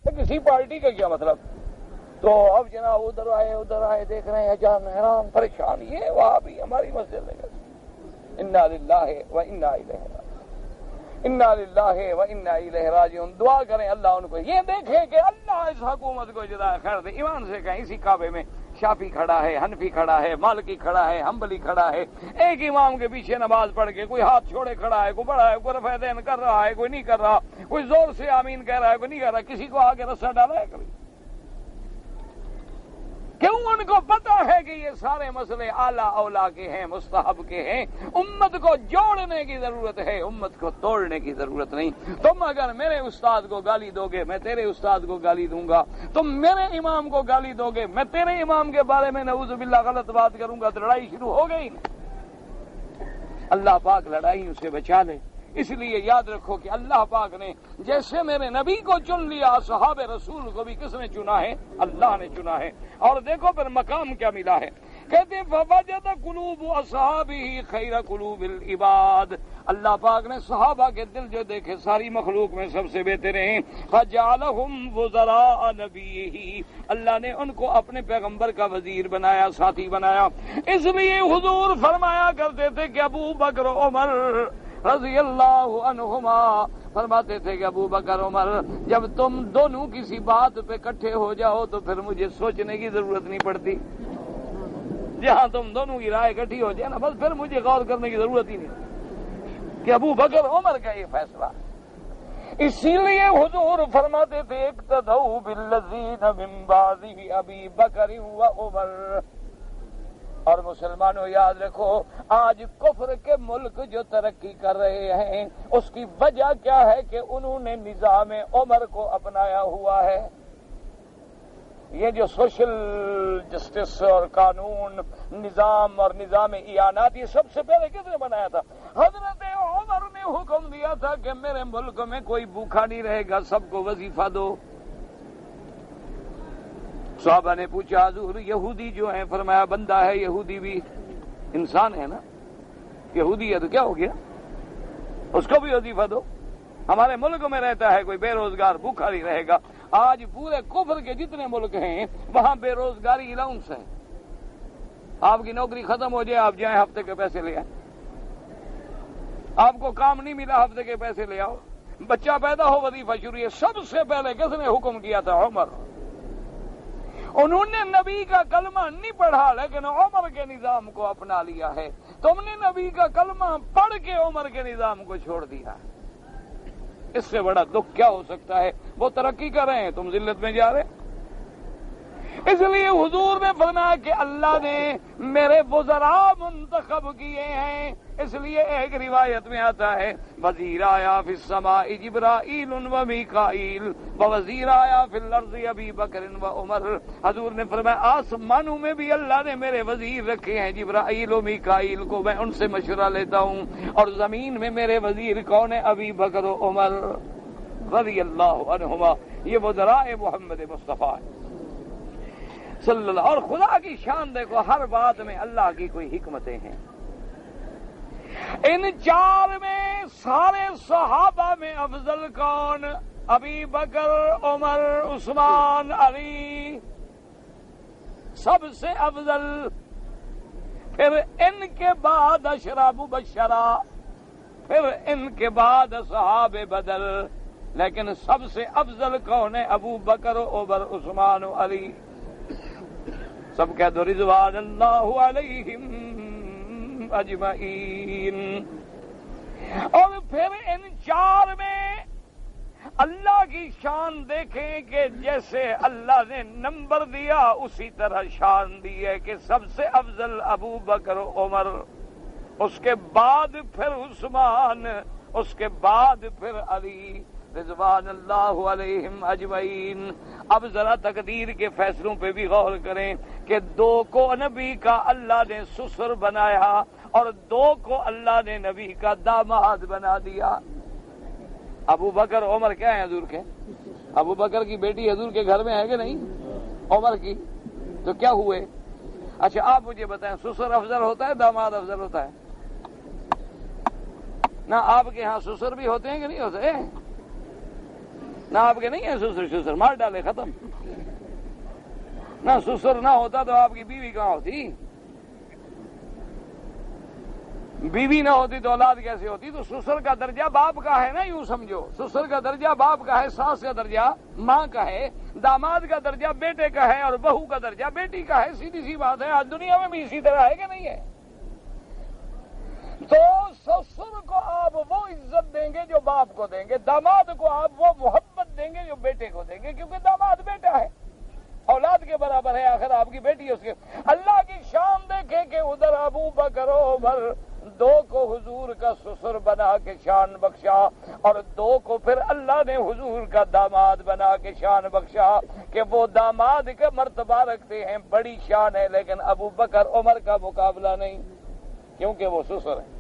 Speaker 1: کسی پارٹی کا کیا مطلب، تو اب جناب ادھر آئے دیکھ رہے ہیں جان حیران پریشان، یہ وہاں بھی ہماری مسجد لے گئے، انا للہ و انا الیہ راجعون، انا للہ و انا الیہ راجعون۔ دعا کریں اللہ ان کو یہ دیکھے کہ اللہ اس حکومت کو جزائے خیر دے۔ ایمان سے کہیں اسی کعبے میں شافی کھڑا ہے، حنفی کھڑا ہے، مالکی کھڑا ہے، حنبلی کھڑا ہے، ایک امام کے پیچھے نماز پڑھ کے کوئی ہاتھ چھوڑے کھڑا ہے، کوئی بڑا ہے، کوئی رفع دین کر رہا ہے، کوئی نہیں کر رہا، کوئی زور سے آمین کہہ رہا ہے، کوئی نہیں کہہ رہا، کسی کو آگے رسہ ڈالا ہے کبھی؟ کیوں؟ ان کو پتا ہے کہ یہ سارے مسئلے اعلیٰ اولا کے ہیں، مستحب کے ہیں، امت کو جوڑنے کی ضرورت ہے، امت کو توڑنے کی ضرورت نہیں۔ تم اگر میرے استاد کو گالی دو گے میں تیرے استاد کو گالی دوں گا، تم میرے امام کو گالی دو گے میں تیرے امام کے بارے میں نعوذ باللہ غلط بات کروں گا، تو لڑائی شروع ہو گئی۔ اللہ پاک لڑائیوں سے بچا لے۔ اس لیے یاد رکھو کہ اللہ پاک نے جیسے میرے نبی کو چن لیا، صحابہ رسول کو بھی کس نے چنا ہے؟ اللہ نے چنا ہے۔ اور دیکھو پھر مقام کیا ملا ہے، کہتے ہیں فوجد قلوب اصحابہ خیر قلوب العباد، اللہ پاک نے صحابہ کے دل جو دیکھے ساری مخلوق میں سب سے بہتر ہیں، فجعلہم وزراء نبیہ، اللہ نے ان کو اپنے پیغمبر کا وزیر بنایا، ساتھی بنایا۔ اس لیے حضور فرمایا کرتے تھے کہ ابو بکر عمر رضی اللہ عنہما فرماتے تھے کہ ابو بکر عمر جب تم دونوں کسی بات پہ اکٹھے ہو جاؤ تو پھر مجھے سوچنے کی ضرورت نہیں پڑتی، جہاں تم دونوں کی رائے اکٹھی ہو جائے نا بس پھر مجھے غور کرنے کی ضرورت ہی نہیں، کہ ابو بکر عمر کا یہ فیصلہ۔ اسی لیے حضور فرماتے تھے اقتدوا بالذین من بعد ابی بکر و عمر۔ اور مسلمانوں یاد رکھو آج کفر کے ملک جو ترقی کر رہے ہیں اس کی وجہ کیا ہے کہ انہوں نے نظام عمر کو اپنایا ہوا ہے۔ یہ جو سوشل جسٹس اور قانون نظام اور نظام اعانات یہ سب سے پہلے کس نے بنایا تھا؟ حضرت عمر نے حکم دیا تھا کہ میرے ملک میں کوئی بھوکا نہیں رہے گا، سب کو وظیفہ دو۔ صحابہ نے پوچھا حضور یہودی جو ہیں، فرمایا بندہ ہے، یہودی بھی انسان ہے نا، یہودی ہے تو کیا ہو گیا، اس کو بھی وظیفہ دو۔ ہمارے ملک میں رہتا ہے کوئی بے روزگار بھوکا نہیں رہے گا۔ آج پورے کفر کے جتنے ملک ہیں وہاں بے روزگاری الاؤنس ہے، آپ کی نوکری ختم ہو جائے آپ جائیں ہفتے کے پیسے لے آئیں، آپ کو کام نہیں ملا ہفتے کے پیسے لے آؤ، بچہ پیدا ہو وظیفہ شروع ہے۔ سب سے پہلے کس نے حکم کیا تھا؟ عمر۔ انہوں نے نبی کا کلمہ نہیں پڑھا لیکن عمر کے نظام کو اپنا لیا ہے، تم نے نبی کا کلمہ پڑھ کے عمر کے نظام کو چھوڑ دیا ہے۔ اس سے بڑا دکھ کیا ہو سکتا ہے؟ وہ ترقی کر رہے ہیں، تم ذلت میں جا رہے۔ اس لیے حضور نے فرمایا کہ اللہ نے میرے وزراء منتخب کیے ہیں، اس لیے ایک روایت میں آتا ہے وزیر آیا فی السماء جبرائیل و میکائیل وزیر آیا فی الارض ابی بکر و عمر۔ حضور نے فرمایا آسمانوں میں بھی اللہ نے میرے وزیر رکھے ہیں جبرائیل و میکائیل کو، میں ان سے مشورہ لیتا ہوں، اور زمین میں میرے وزیر کون ہے؟ ابی بکر و عمر رضی اللہ عنہما۔ یہ وزراء محمد مصطفیٰ صلی اللہ۔ اور خدا کی شان دیکھو، ہر بات میں اللہ کی کوئی حکمتیں ہیں۔ ان چار میں سارے صحابہ میں افضل کون؟ ابی بکر، عمر، عثمان، علی، سب سے افضل۔ پھر ان کے بعد اشرا مبشرہ، پھر ان کے بعد صحاب بدر، لیکن سب سے افضل کون ہے؟ ابو بکر، عمر، عثمان و علی۔ سب کہہ دو رضوان اللہ علیہم اجمعین۔ اور پھر ان چار میں اللہ کی شان دیکھیں کہ جیسے اللہ نے نمبر دیا اسی طرح شان دی ہے کہ سب سے افضل ابو بکر و عمر، اس کے بعد پھر عثمان، اس کے بعد پھر علی رضوان اللہ علیہم اجمعین۔ اب ذرا تقدیر کے فیصلوں پہ بھی غور کریں کہ دو کو نبی کا اللہ نے سسر بنایا اور دو کو اللہ نے نبی کا داماد بنا دیا۔ ابو بکر عمر کیا ہے حضور کے؟ ابو بکر کی بیٹی حضور کے گھر میں ہے کہ نہیں؟ عمر کی، تو کیا ہوئے؟ اچھا آپ مجھے بتائیں، سسر افضل ہوتا ہے داماد افضل ہوتا ہے؟ نہ آپ کے ہاں سسر بھی ہوتے ہیں کہ نہیں ہوتے؟ نہ آپ کے نہیں ہیں سسر مار ڈالے ختم۔ نہ سسر نہ ہوتا تو آپ کی بیوی کہاں ہوتی؟ بیوی نہ ہوتی تو اولاد کیسے ہوتی؟ تو سسر کا درجہ باپ کا ہے نا، یوں سمجھو، سسر کا درجہ باپ کا ہے، ساس کا درجہ ماں کا ہے، داماد کا درجہ بیٹے کا ہے، اور بہو کا درجہ بیٹی کا ہے۔ سیدھی سی بات ہے، آج دنیا میں بھی اسی طرح ہے کہ نہیں ہے؟ تو سسر کو آپ وہ عزت دیں گے جو باپ کو دیں گے، داماد کو آپ وہ محبت دیں گے جو بیٹے کو دیں گے، کیونکہ داماد بیٹا ہے، اولاد کے برابر ہے، آخر آپ کی بیٹی ہے اس کے۔ اللہ کی شان دیکھیں کہ ادھر ابو بکر و عمر دو کو حضور کا سسر بنا کے شان بخشا، اور دو کو پھر اللہ نے حضور کا داماد بنا کے شان بخشا کہ وہ داماد کا مرتبہ رکھتے ہیں، بڑی شان ہے، لیکن ابو بکر عمر کا مقابلہ نہیں، کیونکہ وہ سسر ہے۔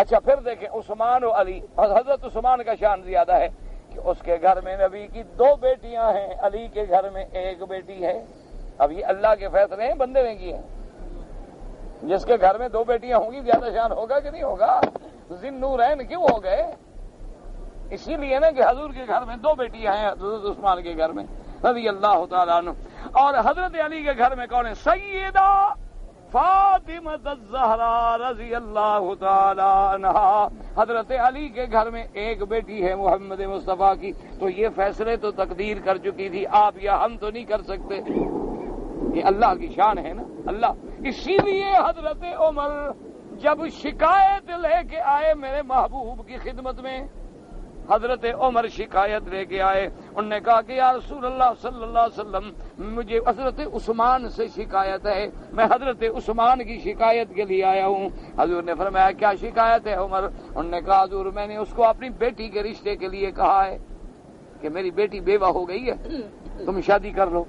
Speaker 1: اچھا پھر دیکھیں عثمان و علی، اور حضرت عثمان کا شان زیادہ ہے کہ اس کے گھر میں نبی کی دو بیٹیاں ہیں، علی کے گھر میں ایک بیٹی ہے۔ اب یہ اللہ کے فیصلے ہیں، بندے نے کیے ہیں۔ جس کے گھر میں دو بیٹیاں ہوں گی زیادہ شان ہوگا کہ نہیں ہوگا؟ ذی-النورین کیوں ہو گئے؟ اسی لیے نا کہ حضور کے گھر میں دو بیٹیاں ہیں، حضرت عثمان کے گھر میں رضی اللہ تعالیٰ عنہ، اور حضرت علی کے گھر میں کون ہے؟ سیدہ فاطمہ الزہرا رضی اللہ تعالی عنہا۔ حضرت علی کے گھر میں ایک بیٹی ہے محمد مصطفیٰ کی۔ تو یہ فیصلے تو تقدیر کر چکی تھی، آپ یا ہم تو نہیں کر سکتے، یہ اللہ کی شان ہے نا، اللہ۔ اسی لیے حضرت عمر جب شکایت لے کے آئے میرے محبوب کی خدمت میں، حضرت عمر شکایت لے کے آئے، انہوں نے کہا کہ یا رسول اللہ صلی اللہ علیہ وسلم مجھے حضرت عثمان سے شکایت ہے، میں حضرت عثمان کی شکایت کے لیے آیا ہوں۔ حضور نے فرمایا کیا شکایت ہے عمر؟ انہوں نے کہا حضور میں نے اس کو اپنی بیٹی کے رشتے کے لیے کہا ہے کہ میری بیٹی بیوہ ہو گئی ہے، تم شادی کر لو۔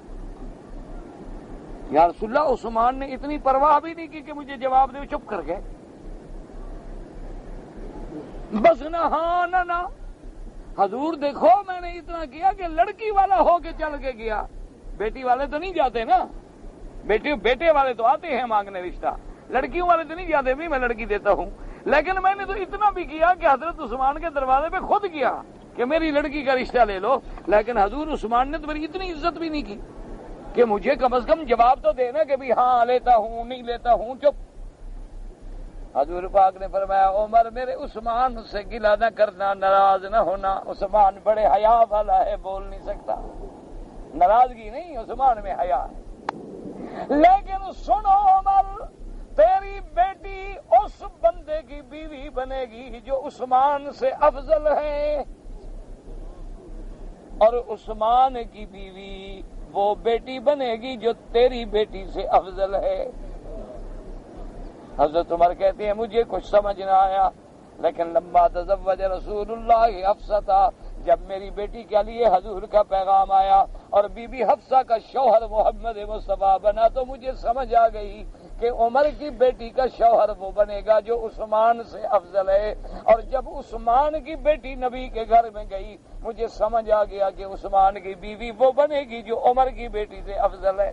Speaker 1: یا رسول اللہ عثمان نے اتنی پرواہ بھی نہیں کی کہ مجھے جواب دے، چپ کر گئے، بس نہ ہاں نہ حضور دیکھو میں نے اتنا کیا کہ لڑکی والا ہو کے چل کے گیا، بیٹی والے تو نہیں جاتے نا، بیٹے والے تو آتے ہیں مانگنے رشتہ، لڑکیوں والے تو نہیں جاتے بھی میں لڑکی دیتا ہوں۔ لیکن میں نے تو اتنا بھی کیا کہ حضرت عثمان کے دروازے پہ خود گیا کہ میری لڑکی کا رشتہ لے لو، لیکن حضور عثمان نے تو میری اتنی عزت بھی نہیں کی کہ مجھے کم از کم جواب تو دینا کہ بھی ہاں لیتا ہوں نہیں لیتا ہوں، چپ۔ حضور پاک نے فرمایا عمر میرے عثمان سے گلہ نہ کرنا، ناراض نہ ہونا، عثمان بڑے حیا والا ہے، بول نہیں سکتا، ناراضگی نہیں، عثمان میں حیا ہے۔ لیکن سنو عمر، تیری بیٹی اس بندے کی بیوی بنے گی جو عثمان سے افضل ہے، اور عثمان کی بیوی وہ بیٹی بنے گی جو تیری بیٹی سے افضل ہے۔ حضرت عمر کہتے ہیں مجھے کچھ سمجھ نہ آیا، لیکن لما تزوج رسول اللہ حفصہ، جب میری بیٹی کے لیے حضور کا پیغام آیا اور بی بی حفصہ کا شوہر محمد مصطفیٰ بنا، تو مجھے سمجھ آ گئی کہ عمر کی بیٹی کا شوہر وہ بنے گا جو عثمان سے افضل ہے، اور جب عثمان کی بیٹی نبی کے گھر میں گئی مجھے سمجھ آ گیا کہ عثمان کی بیوی وہ بنے گی جو عمر کی بیٹی سے افضل ہے۔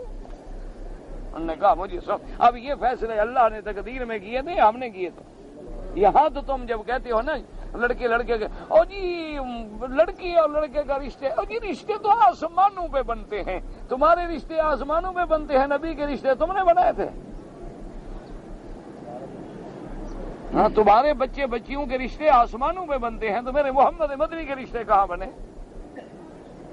Speaker 1: انہوں نے کہا مجھے اب یہ فیصلے اللہ نے تقدیر میں کیے تھے، ہم نے کیے تھے۔ یہاں تو تم جب کہتے ہو نا لڑکے کے او جی لڑکی اور لڑکے کا رشتے، او جی رشتے تو آسمانوں پہ بنتے ہیں، تمہارے رشتے آسمانوں پہ بنتے ہیں، نبی کے رشتے تم نے بنائے تھے؟ ہاں تمہارے بچے بچیوں کے رشتے آسمانوں پہ بنتے ہیں، تو میرے محمد مدنی کے رشتے کہاں بنے؟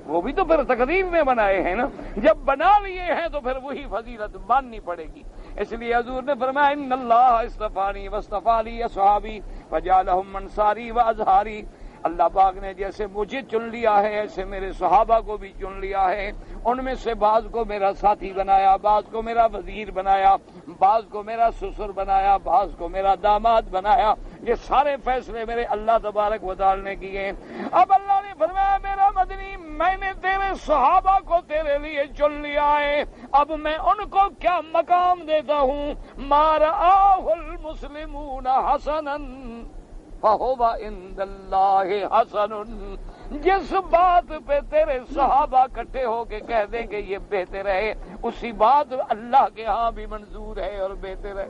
Speaker 1: وہ بھی تو پھر تقدیر میں بنائے ہیں نا، جب بنا لیے ہیں تو پھر وہی فضیلت ماننی پڑے گی۔ اس لیے حضور نے فرمایا ان اللہ اصطفانی واصطفی لی اصحابی وجعلہم انصاری وازہاری، اللہ پاک نے جیسے مجھے چن لیا ہے ایسے میرے صحابہ کو بھی چن لیا ہے، ان میں سے بعض کو میرا ساتھی بنایا، بعض کو میرا وزیر بنایا، بعض کو میرا سسر بنایا، بعض کو میرا داماد بنایا۔ یہ سارے فیصلے میرے اللہ تبارک و تعالی نے کیے۔ اب اللہ نے فرمایا میرا مدنی میں نے تیرے صحابہ کو تیرے لیے چن لیا ہے، اب میں ان کو کیا مقام دیتا ہوں؟ ما رآہ المسلمون حسنا فَهُوَ عِندَ اللَّهِ حَسَنٌ، جس بات پہ تیرے صحابہ اکٹھے ہو کے کہہ دیں کہ یہ بہتر ہے، اسی بات اللہ کے ہاں بھی منظور ہے اور بہتر ہے۔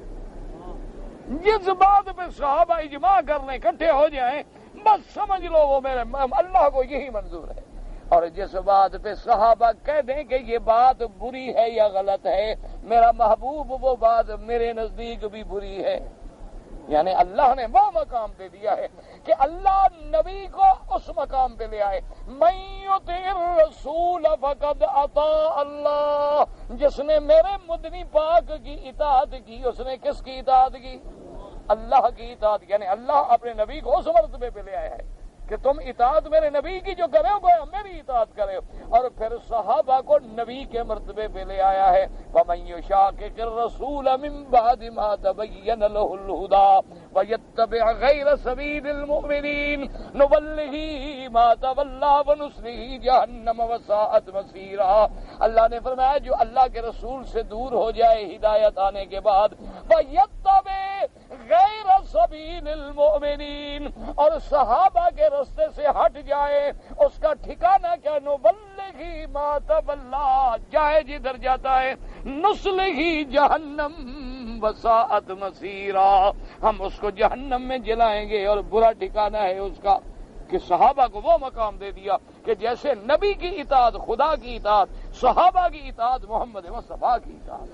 Speaker 1: جس بات پہ صحابہ اجماع کر لیں، اکٹھے ہو جائیں، بس سمجھ لو وہ میرے اللہ کو یہی منظور ہے۔ اور جس بات پہ صحابہ کہہ دیں کہ یہ بات بری ہے یا غلط ہے، میرا محبوب وہ بات میرے نزدیک بھی بری ہے۔ یعنی اللہ نے وہ مقام پہ دیا ہے کہ اللہ نبی کو اس مقام پہ لے آئے۔ من یطع الرسول فقد اطاع اللہ، جس نے میرے مدنی پاک کی اطاعت کی اس نے کس کی اطاعت کی؟ اللہ کی اطاعت۔ یعنی اللہ اپنے نبی کو اس مرتبے پہ لے آیا ہے کہ تم اطاعت میرے نبی کی جو کرے ہو گویا میری اطاعت کرے ہو، اور پھر صحابہ کو نبی کے مرتبے پہ لے آیا ہے۔ وَمَن يُشَاقِقِ الرَّسُولَ مِن بَعْدِ مَا تَبَيَّنَ لَهُ الْهُدَىٰ وَيَتَّبِعْ غَيْرَ سَبِيلِ الْمُؤْمِنِينَ نُوَلِّهِ مَا تَوَلَّىٰ وَنُصْلِهِ جَهَنَّمَ وَسَاءَتْ مَصِيرًا۔ اللہ نے فرمایا جو اللہ کے رسول سے دور ہو جائے ہدایت آنے کے بعد، وَيَتَّبِعْ غَيْرَ سَبِيلِ الْمُؤْمِنِينَ، اور صحابہ کے رستے سے ہٹ جائے، اس کا ٹھکانہ کیا؟ نُبَلِّغِ مَا تَوَلَّىٰ، جائے جدھر جاتا ہے، نُصْلِهِ جَهَنَّمَ وَسَاءَتْ مَصِيرًا، ہم اس کو جہنم میں جلائیں گے اور برا ٹھکانہ ہے اس کا۔ کہ صحابہ کو وہ مقام دے دیا کہ جیسے نبی کی اطاعت خدا کی اطاعت، صحابہ کی اطاعت محمد مصطفیٰ کی اطاعت۔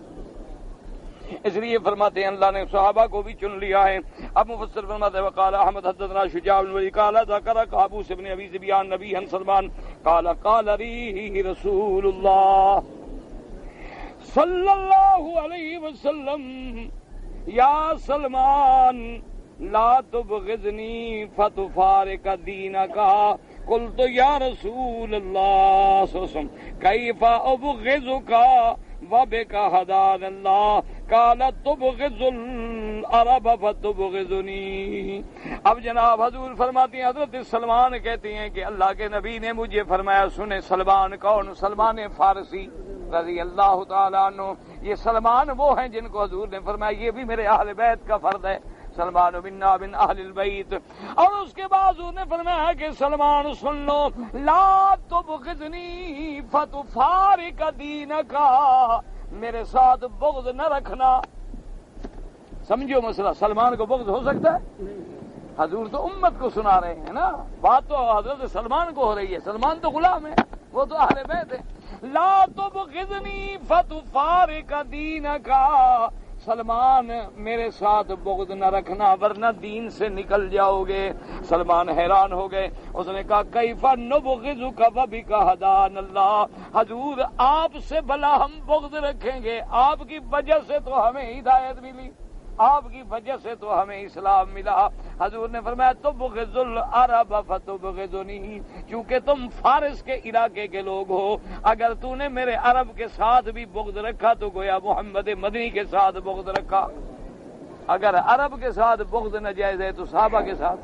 Speaker 1: اس لیے فرماتے ہیں اللہ نے صحابہ کو بھی چن لیا ہے۔ اب مفسر فرماتے ہیں وقال احمد حدثنا شجاع بن ولید قال ذکر قابوس بن ابی ذبیان نبی سلمان قال قال لی رسول اللہ صلی اللہ علیہ وسلم یا سلمان لا تبغضنی فتفارق دینک، قلت یا رسول اللہ صلی اللہ علیہ وسلم کیف ابغضک وبک ہدان اللہ قال تبغض العرب فتبغضنی۔ اب جناب حضور فرماتے ہیں حضرت سلمان کہتے ہیں کہ اللہ کے نبی نے مجھے فرمایا سنے۔ سلمان کون؟ سلمان فارسی رضی اللہ تعالیٰ عنہ۔ یہ سلمان وہ ہیں جن کو حضور نے فرمایا یہ بھی میرے اہل بیت کا فرد ہے، سلمان منا من اہل البیت۔ اور اس کے بعد حضور نے فرمایا کہ سلمان سن لو، لا تبغضنی فتفارق دینک، میرے ساتھ بغض نہ رکھنا۔ سمجھو مسئلہ، سلمان کو بغض ہو سکتا ہے؟ حضور تو امت کو سنا رہے ہیں نا، بات تو حضرت سلمان کو ہو رہی ہے، سلمان تو غلام ہے، وہ تو اہل بیت ہے۔ لا تبغضنی فتفارق دینک، سلمان میرے ساتھ بغض نہ رکھنا ورنہ دین سے نکل جاؤ گے۔ سلمان حیران ہو گئے، اس نے کہا کیف نبغضک وبک ہدان اللہ، حضور آپ سے بھلا ہم بغض رکھیں گے، آپ کی وجہ سے تو ہمیں ہدایت ملی۔ آپ کی وجہ سے تو ہمیں اسلام ملا۔ حضور نے فرمایا تبغض العرب فتبغضنی، چونکہ تم فارس کے علاقے کے لوگ ہو، اگر تو نے میرے عرب کے ساتھ بھی بغض رکھا تو گویا محمد مدنی کے ساتھ بغض رکھا۔ اگر عرب کے ساتھ بغض ناجائز ہے تو صحابہ کے ساتھ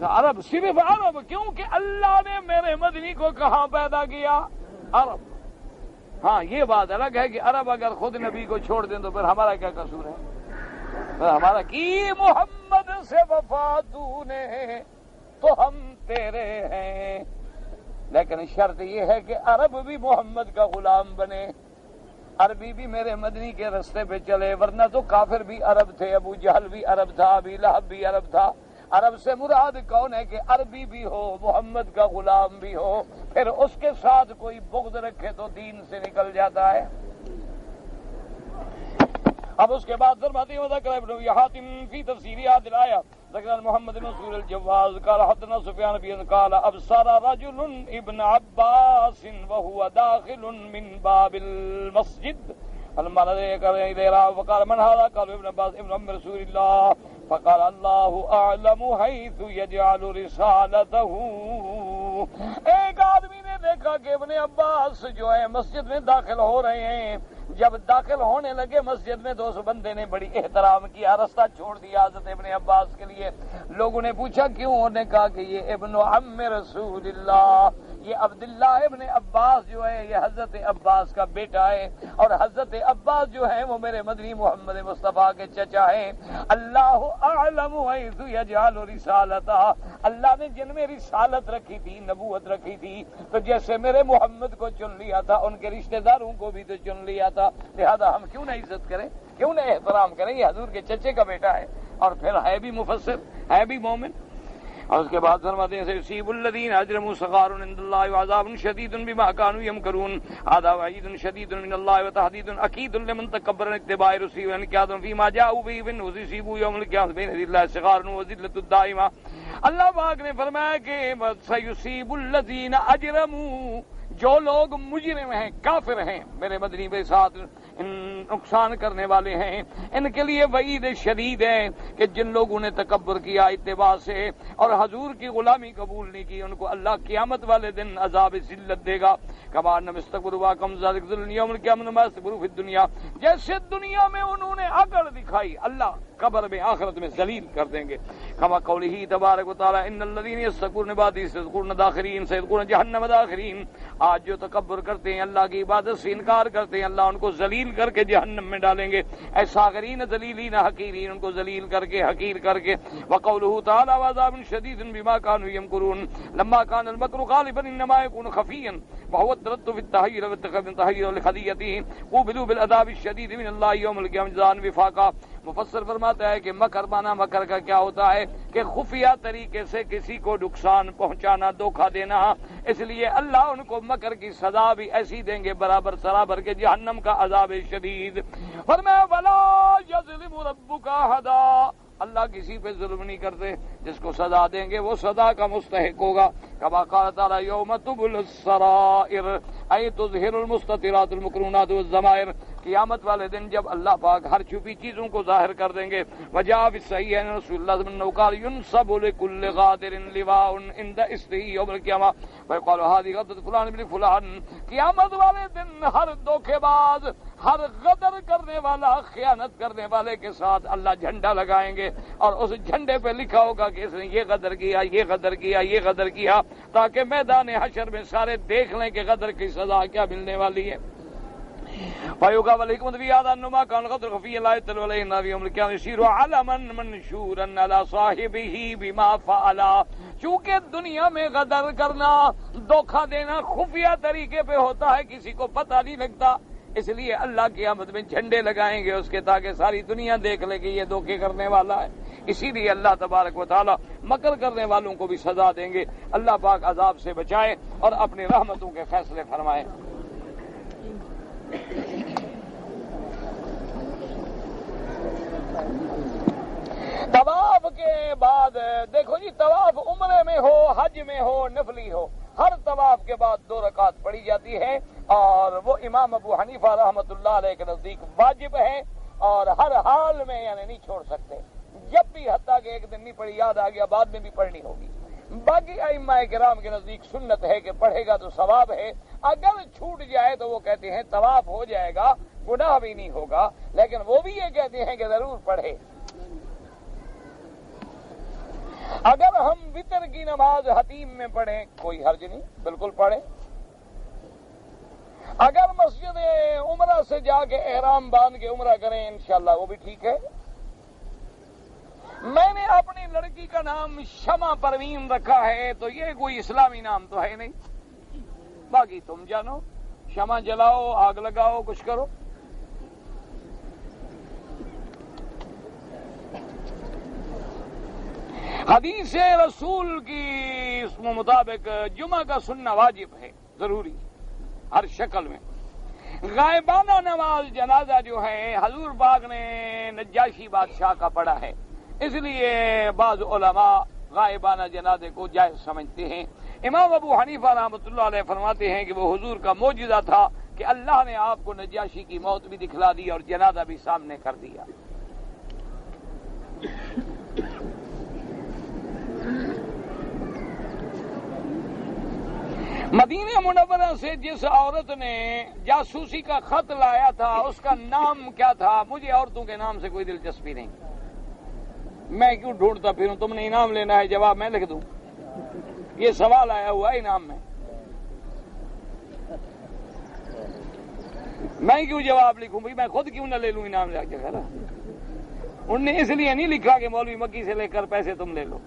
Speaker 1: عرب، صرف عرب، کیونکہ اللہ نے میرے مدنی کو کہاں پیدا کیا؟ عرب۔ ہاں یہ بات الگ ہے کہ عرب اگر خود نبی کو چھوڑ دیں تو پھر ہمارا کیا قصور ہے؟ پھر ہمارا کی محمد سے وفا تو نے تو ہم تیرے ہیں، لیکن شرط یہ ہے کہ عرب بھی محمد کا غلام بنے، عربی بھی میرے مدنی کے رستے پہ چلے، ورنہ تو کافر بھی عرب تھے، ابو جہل بھی عرب تھا، ابی لہب بھی عرب تھا۔ عرب سے مراد کون ہے کہ عربی بھی ہو، محمد کا غلام بھی ہو، پھر اس کے ساتھ کوئی بغض رکھے تو دین سے نکل جاتا ہے۔ اب اس کے بعد فرماتے ہیں ذکر ابن حاتم فی تفسیر هذه الآیہ، ذکر محمد بن مسعود الجواز قال حدثنا سفیان بن قال ابصر رجل ابن عباس وهو داخل من باب المسجد فلما نظر إليه فقال من هذا؟ قال ابن عباس ابن عم رسول الله فقال الله أعلم حيث يجعل رسالته۔ ایک آدمی نے دیکھا کہ ابن عباس جو ہے مسجد میں داخل ہو رہے ہیں، جب داخل ہونے لگے مسجد میں تو اس بندے نے بڑی احترام کیا، رستہ چھوڑ دیا حضرت ابن عباس کے لیے۔ لوگوں نے پوچھا کیوں؟ انہوں نے کہا کہ یہ ابن عم رسول اللہ، یہ عبداللہ ابن عباس جو ہے یہ حضرت عباس کا بیٹا ہے، اور حضرت عباس جو ہے وہ میرے مدنی محمد مصطفیٰ کے چچا ہیں۔ اللہ اعلم حیث یجعل رسالتہ، اللہ نے جن میں رسالت رکھی تھی، نبوت رکھی تھی، تو جیسے میرے محمد کو چن لیا تھا ان کے رشتہ داروں کو بھی تو چن لیا تھا، لہذا ہم کیوں نہ عزت کریں، کیوں نہ احترام کریں؟ یہ حضور کے چچے کا بیٹا ہے اور پھر ہے بھی مفسر، ہے بھی مومن۔ اور اس کے بعد فرماتے ہیں یصیب الذین اجرموا صغار عند اللہ وعذاب شدید بما كانوا یمکرون، هذا وعید شدید من اللہ وتحدید اکید لمن تکبر عن اتباع رسول انقیاد فيما جاءوا به من یصیبوا یوم القیامة بین یدی اللہ صغار وذلة الدائمہ۔ اللہ پاک نے فرمایا کہ سیصیب الذین اجرموا، جو لوگ مجرم ہیں، کافر ہیں، میرے مدنی کے ساتھ نقصان کرنے والے ہیں، ان کے لیے وعید شدید ہے کہ جن لوگوں نے تکبر کیا اتباع سے اور حضور کی غلامی قبول نہیں کی، ان کو اللہ قیامت والے دن عذاب ذلت دے گا۔ کما انہم استکبروا کم ذلک ذل یوم القیامۃ ما استکبروا فی الدنیا، جیسے دنیا میں انہوں نے عقل دکھائی، اللہ قبر میں آخرت میں ذلیل کر دیں گے۔ کما قولہ تبارک و تعالی ان الذین یستکبرون عبادی سیدخلون داخرین سیدخلون جہنم داخرین، آج جو تکبر کرتے ہیں، اللہ کی عبادت سے انکار کرتے ہیں، اللہ ان کو ذلیل کر کے جہنم میں ڈالیں گے۔ اے صاغرین ذلیلین حقیرین، ان کو ذلیل کر کے حقیر کر کے۔ وقولہ تعالی وعذاب شدید بما كانوا یمکرون لما كان المکر غالبا انما يكون خفیا وهو التردد في التحیر والتحیر لخدیته قوبلوا بالعذاب الشدید من اللہ یوم القیامۃ جزاء وفاقا۔ مفسر فرماتا ہے کہ مکر مانا مکر کا کیا ہوتا ہے کہ خفیہ طریقے سے کسی کو نقصان پہنچانا، دھوکہ دینا، اس لیے اللہ ان کو مکر کی سزا بھی ایسی دیں گے برابر سرابر کے جہنم کا عذاب شدید۔ فرمایا ولا یظلم ربک احدا، اللہ کسی پہ ظلم نہیں کرتے، جس کو سزا دیں گے وہ سزا کا مستحق ہوگا۔ کما قال تعالی یوم تبل السرائر ای تظہر المستترات المکرونات والضمائر، قیامت والے دن جب اللہ پاک ہر چھپی چیزوں کو ظاہر کر دیں گے۔ وجاء فی الصحیح ان رسول اللہ صلی اللہ علیہ وسلم قال ينصب لكل غادر لواء عند استه يوم القیامہ ويقال هذه غدرة فلان بن فلان، قیامت والے دن ہر دھوکے باز، ہر غدر کرنے والا، خیانت کرنے والے کے ساتھ اللہ جھنڈا لگائیں گے اور اس جھنڈے پہ لکھا ہوگا کہ اس نے یہ غدر کیا، یہ غدر کیا، یہ غدر کیا، تاکہ میدان حشر میں سارے دیکھ لیں کہ غدر کی سزا کیا ملنے والی ہے۔ فَيُقَى وَالْحِكْمَةُ فِي هَذَا أَنَّ مَا كَانَ الْغَدْرُ خَفِيًّا لَا يُطَّلَعُ عَلَيْهِ النَّارُ يَوْمَ الْقِيَامَةِ يَصِيرُ عَلَمًا مَنْشُورًا عَلَى صَاحِبِهِ بِمَا فَعَلَ، چونکہ دنیا میں غدر کرنا، دھوکہ دینا خفیہ طریقے پہ ہوتا ہے، کسی کو پتہ نہیں لگتا، اس لیے اللہ قیامت میں جھنڈے لگائیں گے اس کے تاکہ ساری دنیا دیکھ لے کہ یہ دھوکے کرنے والا ہے۔ اسی لیے اللہ تبارک و تعالی مکر کرنے والوں کو بھی سزا دیں گے۔ اللہ پاک عذاب سے بچائے اور اپنی رحمتوں کے فیصلے فرمائے۔ طواف کے بعد دیکھو جی، طواف عمرے میں ہو، حج میں ہو، نفلی ہو، ہر طواف کے بعد 2 رکعت پڑھی جاتی ہے اور وہ امام ابو حنیفہ رحمۃ اللہ علیہ کے نزدیک واجب ہے اور ہر حال میں یعنی نہیں چھوڑ سکتے، جب بھی، حتیٰ کہ ایک دن نہیں پڑھی یاد آ گیا بعد میں بھی پڑھنی ہوگی۔ باقی ائمہ کرام کے نزدیک سنت ہے کہ پڑھے گا تو ثواب ہے، اگر چھوٹ جائے تو وہ کہتے ہیں طواف ہو جائے گا، گناہ بھی نہیں ہوگا، لیکن وہ بھی یہ کہتے ہیں کہ ضرور پڑھے۔ اگر ہم وتر کی نماز حتیم میں پڑھیں کوئی حرج نہیں، بالکل پڑھیں۔ اگر مسجد عمرہ سے جا کے احرام باندھ کے عمرہ کریں انشاءاللہ وہ بھی ٹھیک ہے۔ میں نے اپنی لڑکی کا نام شمع پروین رکھا ہے تو یہ کوئی اسلامی نام تو ہے نہیں، باقی تم جانو، شمع جلاؤ، آگ لگاؤ، کچھ کرو۔ حدیث رسول کی اس مطابق جمعہ کا سننا واجب ہے، ضروری ہر شکل میں۔ غائبانہ نماز جنازہ جو ہے حضور پاک نے نجاشی بادشاہ کا پڑھا ہے، اس لیے بعض علماء غائبانہ جنازے کو جائز سمجھتے ہیں۔ امام ابو حنیفہ رحمۃ اللہ علیہ فرماتے ہیں کہ وہ حضور کا معجزہ تھا کہ اللہ نے آپ کو نجاشی کی موت بھی دکھلا دی اور جنازہ بھی سامنے کر دیا۔ مدینہ منورہ سے جس عورت نے جاسوسی کا خط لایا تھا اس کا نام کیا تھا؟ مجھے عورتوں کے نام سے کوئی دلچسپی نہیں، میں کیوں ڈھونڈتا پھروں؟ تم نے انعام لینا ہے، جواب میں لکھ دوں؟ یہ سوال آیا ہوا ہے انعام میں، میں کیوں جواب لکھوں بھائی؟ میں خود کیوں نہ لے لوں انعام لے کے؟ انہوں نے اس لیے نہیں لکھا کہ مولوی مکی سے لے کر پیسے تم لے لو۔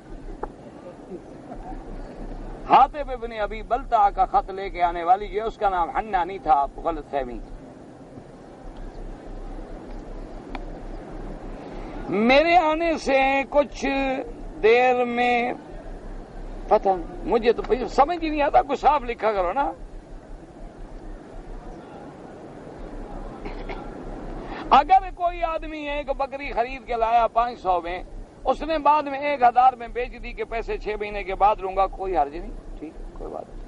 Speaker 1: حاطب ابن ابی بلتع کا خط لے کے آنے والی جو اس کا نام حنا نہیں تھا، آپ غلط فہمی۔ میرے آنے سے کچھ دیر میں پتہ مجھے تو سمجھ ہی نہیں آتا، کچھ صاف لکھا کرو نا۔ اگر کوئی آدمی ایک بکری خرید کے لایا 500 میں، اس نے بعد میں 1000 میں بیچ دی کہ پیسے 6 مہینے کے بعد لوں گا، کوئی حرج نہیں، ٹھیک، کوئی بات نہیں۔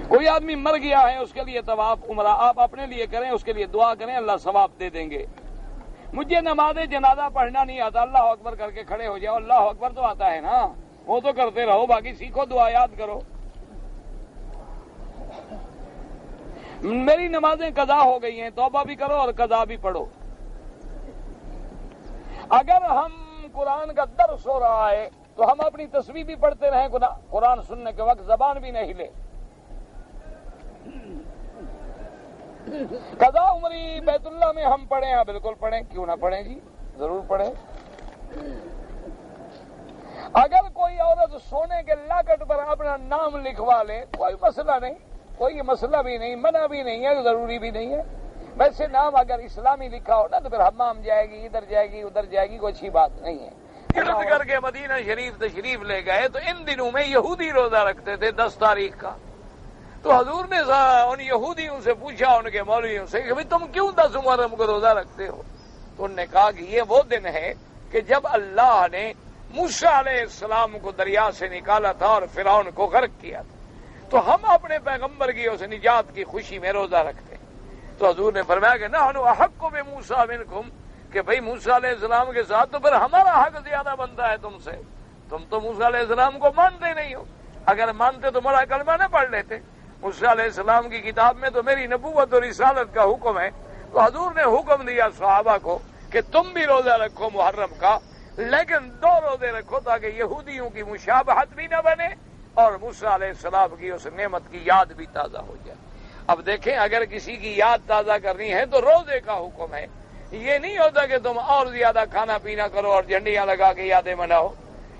Speaker 1: کوئی آدمی مر گیا ہے، اس کے لیے طواف عمرہ آپ اپنے لیے کریں، اس کے لیے دعا کریں، اللہ ثواب دے دیں گے۔ مجھے نماز جنازہ پڑھنا نہیں آتا، اللہ اکبر کر کے کھڑے ہو جاؤ، اللہ اکبر تو آتا ہے نا، وہ تو کرتے رہو، باقی سیکھو، دعا یاد کرو۔ میری نمازیں قضا ہو گئی ہیں، توبہ بھی کرو اور قضا بھی پڑھو۔ اگر ہم قرآن کا درس ہو رہا ہے تو ہم اپنی تسبیح بھی پڑھتے رہیں، قرآن سننے کے وقت زبان بھی نہ ہلے۔ قضا عمری بیت اللہ میں ہم پڑھیں؟ ہاں بالکل پڑھیں، کیوں نہ پڑھیں جی، ضرور پڑھیں۔ اگر کوئی عورت سونے کے لاکٹ پر اپنا نام لکھوا لے کوئی مسئلہ نہیں، کوئی مسئلہ بھی نہیں، منع بھی نہیں ہے، ضروری بھی نہیں ہے۔ ویسے نام اگر اسلامی لکھا ہو نا تو پھر حمام جائے گی، ادھر جائے گی، ادھر جائے گی، کوئی اچھی بات نہیں ہے۔ ہجرت کر کے مدینہ شریف تشریف لے گئے تو ان دنوں میں یہودی روزہ رکھتے تھے 10 تاریخ کا، تو حضور نے ان یہودیوں سے پوچھا، ان کے مولویوں سے کہ بھئی تم کیوں 10 محرم کو روزہ رکھتے ہو؟ تو انہوں نے کہا کہ یہ وہ دن ہے کہ جب اللہ نے موسیٰ علیہ السلام کو دریا سے نکالا تھا اور فرعون کو غرق کیا تھا، تو ہم اپنے پیغمبر کی اس نجات کی خوشی میں روزہ رکھتے ہیں۔ تو حضور نے فرمایا کہ نحن احق بموسیٰ منکم، کہ بھئی موسیٰ علیہ السلام کے ساتھ تو پھر ہمارا حق زیادہ بنتا ہے تم سے، تم تو موسیٰ علیہ السلام کو مانتے نہیں ہو، اگر مانتے تو بڑا کلمہ نہ پڑھ لیتے۔ موسیٰ علیہ السلام کی کتاب میں تو میری نبوت اور رسالت کا حکم ہے، تو حضور نے حکم دیا صحابہ کو کہ تم بھی روزہ رکھو محرم کا، لیکن 2 روزے رکھو تاکہ یہودیوں کی مشابہت بھی نہ بنے اور موسیٰ علیہ السلام کی اس نعمت کی یاد بھی تازہ ہو جائے۔ اب دیکھیں اگر کسی کی یاد تازہ کرنی ہے تو روزے کا حکم ہے، یہ نہیں ہوتا کہ تم اور زیادہ کھانا پینا کرو اور جھنڈیاں لگا کے یادیں مناؤ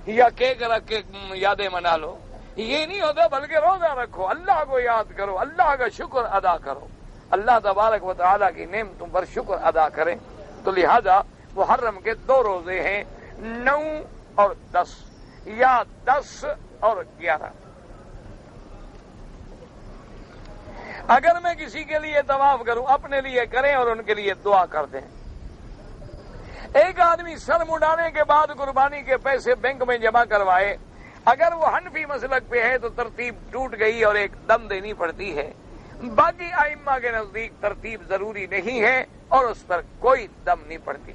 Speaker 1: یا کیک رکھ کے یادیں منا لو، یہ نہیں ہوتا، بلکہ روزہ رکھو، اللہ کو یاد کرو، اللہ کا شکر ادا کرو، اللہ تبارک و تعالیٰ کی نعمتوں پر شکر ادا کریں۔ تو لہذا محرم کے 2 روزے ہیں، 9 اور 10 یا 10 اور 11۔ اگر میں کسی کے لیے طواف کروں، اپنے لیے کریں اور ان کے لیے دعا کر دیں۔ ایک آدمی سر مڈانے کے بعد قربانی کے پیسے بینک میں جمع کروائے، اگر وہ حنفی مسلک پہ ہے تو ترتیب ٹوٹ گئی اور ایک دم دینی پڑتی ہے. باقی ائمہ کے نزدیک ترتیب ضروری نہیں ہے اور اس پر کوئی دم نہیں پڑتی.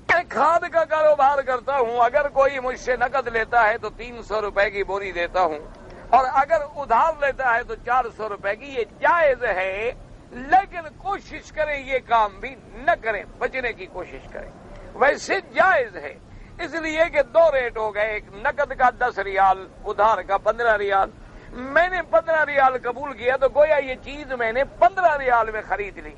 Speaker 1: میں کھاد کا کاروبار کرتا ہوں، اگر کوئی مجھ سے نقد لیتا ہے تو 300 روپے کی بوری دیتا ہوں، اور اگر ادھار لیتا ہے تو 400 روپے کی. یہ جائز ہے، لیکن کوشش کریں یہ کام بھی نہ کریں، بچنے کی کوشش کریں. ویسے جائز ہے، اس لیے کہ 2 ریٹ ہو گئے، ایک نقد کا 10 ریال، ادھار کا 15 ریال. میں نے 15 ریال قبول کیا تو گویا یہ چیز میں نے 15 ریال میں خرید لی،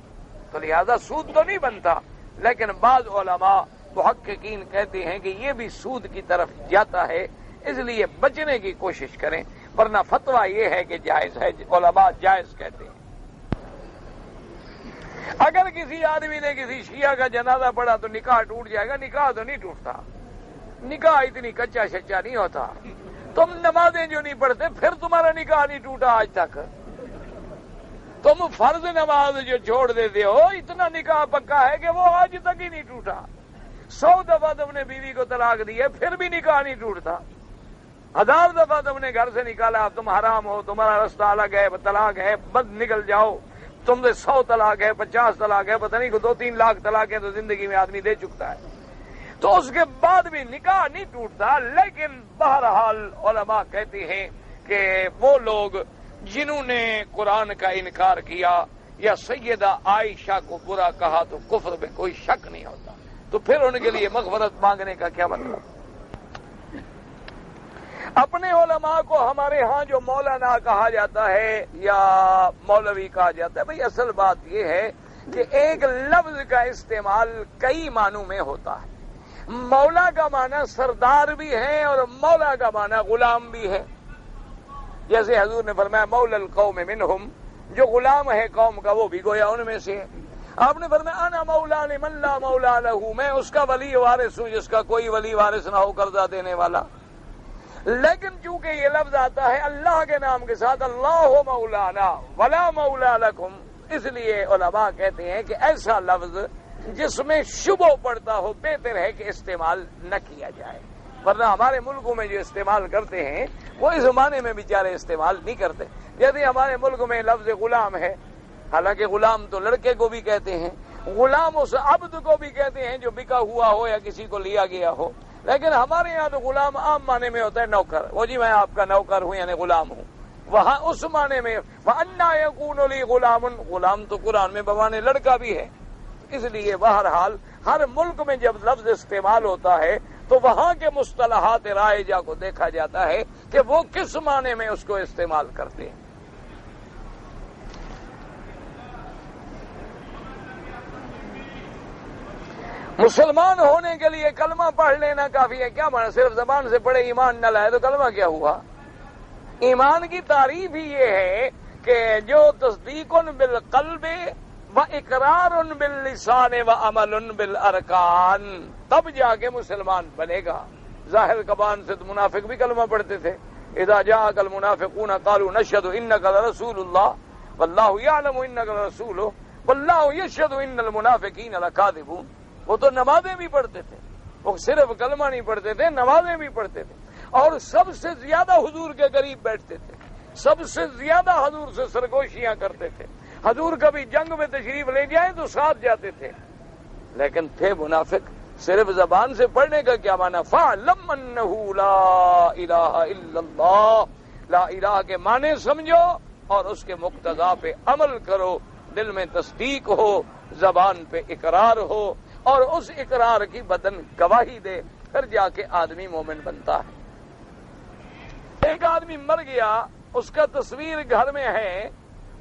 Speaker 1: تو لہذا سود تو نہیں بنتا. لیکن بعض علماء محققین کہتے ہیں کہ یہ بھی سود کی طرف جاتا ہے، اس لیے بچنے کی کوشش کریں، ورنہ فتویٰ یہ ہے کہ جائز ہے، علماء جائز کہتے ہیں. اگر کسی آدمی نے کسی شیعہ کا جنازہ پڑھا تو نکاح ٹوٹ جائے گا، نکاح تو نہیں ٹوٹتا، نکاح اتنی کچا شچا نہیں ہوتا. تم نمازیں جو نہیں پڑھتے پھر تمہارا نکاح نہیں ٹوٹا آج تک. تم فرض نماز جو چھوڑ دیتے ہو، اتنا نکاح پکا ہے کہ وہ آج تک ہی نہیں ٹوٹا. 100 دفعہ تم نے بیوی کو طلاق دی ہے پھر بھی نکاح نہیں ٹوٹتا. 1000 دفعہ تم نے گھر سے نکالا، تم حرام ہو، تمہارا رستہ الگ ہے، طلاق ہے، بد نکل جاؤ. تم سے 100 طلاق ہے، 50 طلاق ہے، پتہ نہیں 2-3 لاکھ طلاق ہے تو زندگی میں آدمی دے چکتا ہے، تو اس کے بعد بھی نکاح نہیں ٹوٹتا. لیکن بہرحال علماء کہتے ہیں کہ وہ لوگ جنہوں نے قرآن کا انکار کیا یا سیدہ عائشہ کو برا کہا تو کفر میں کوئی شک نہیں ہوتا، تو پھر ان کے لیے مغفرت مانگنے کا کیا مطلب؟ اپنے علماء کو ہمارے ہاں جو مولانا کہا جاتا ہے یا مولوی کہا جاتا ہے، بھئی اصل بات یہ ہے کہ ایک لفظ کا استعمال کئی معنوں میں ہوتا ہے. مولا کا معنی سردار بھی ہے اور مولا کا معنی غلام بھی ہے. جیسے حضور نے فرمایا مولا القوم منہم، جو غلام ہے قوم کا وہ بھی گویا ان میں سے ہے. آپ نے فرمایا انا مولا لمن لا مولا لہ، میں اس کا ولی وارث ہوں جس کا کوئی ولی وارث نہ ہو، قرضہ دینے والا. لیکن چونکہ یہ لفظ آتا ہے اللہ کے نام کے ساتھ، اللہ مولانا ولا مولا لکم، اس لیے علماء کہتے ہیں کہ ایسا لفظ جس میں شبہ پڑتا ہو بہتر ہے کہ استعمال نہ کیا جائے. ورنہ ہمارے ملکوں میں جو استعمال کرتے ہیں وہ اس زمانے میں بیچارے استعمال نہیں کرتے. جیسے ہمارے ملک میں لفظ غلام ہے، حالانکہ غلام تو لڑکے کو بھی کہتے ہیں، غلام اس عبد کو بھی کہتے ہیں جو بکا ہوا ہو یا کسی کو لیا گیا ہو. لیکن ہمارے یہاں تو غلام عام معنی میں ہوتا ہے نوکر، وہ جی میں آپ کا نوکر ہوں یعنی غلام ہوں. وہاں اس معنی میں وَأَنَّا يَكُونُ لِي غُلَامٌ، غلام تو قرآن میں بمانے لڑکا بھی ہے. اس لیے بہرحال ہر ملک میں جب لفظ استعمال ہوتا ہے تو وہاں کے مصطلحات رائجہ کو دیکھا جاتا ہے کہ وہ کس معنی میں اس کو استعمال کرتے ہیں. مسلمان ہونے کے لیے کلمہ پڑھ لینا کافی ہے. کیا معنی؟ صرف زبان سے پڑھے ایمان نہ لائے تو کلمہ کیا ہوا؟ ایمان کی تعریف ہی یہ ہے کہ جو تصدیق بالقلب و اقرار باللسان و عمل بالارکان، تب جا کے مسلمان بنے گا. ظاہر زبان سے تو منافق بھی کلمہ پڑھتے تھے. اذا جاءك المنافقون قالوا نشهد انك لرسول الله والله يعلم انك لرسوله والله يشهد ان المنافقين لكاذبون. وہ تو نمازیں بھی پڑھتے تھے، وہ صرف کلمہ نہیں پڑھتے تھے، نمازیں بھی پڑھتے تھے، اور سب سے زیادہ حضور کے قریب بیٹھتے تھے، سب سے زیادہ حضور سے سرگوشیاں کرتے تھے. حضور کبھی جنگ میں تشریف لے جائیں تو ساتھ جاتے تھے. لیکن تھے منافق. صرف زبان سے پڑھنے کا کیا معنی؟ فَاعْلَمْ أَنَّهُ لَا إِلَٰهَ إِلَّا اللَّهُ، لا الہ کے معنی سمجھو اور اس کے مقتضا پہ عمل کرو. دل میں تصدیق ہو، زبان پہ اقرار ہو، اور اس اقرار کی بدن گواہی دے، پھر جا کے آدمی مومن بنتا ہے. ایک آدمی مر گیا، اس کا تصویر گھر میں ہے،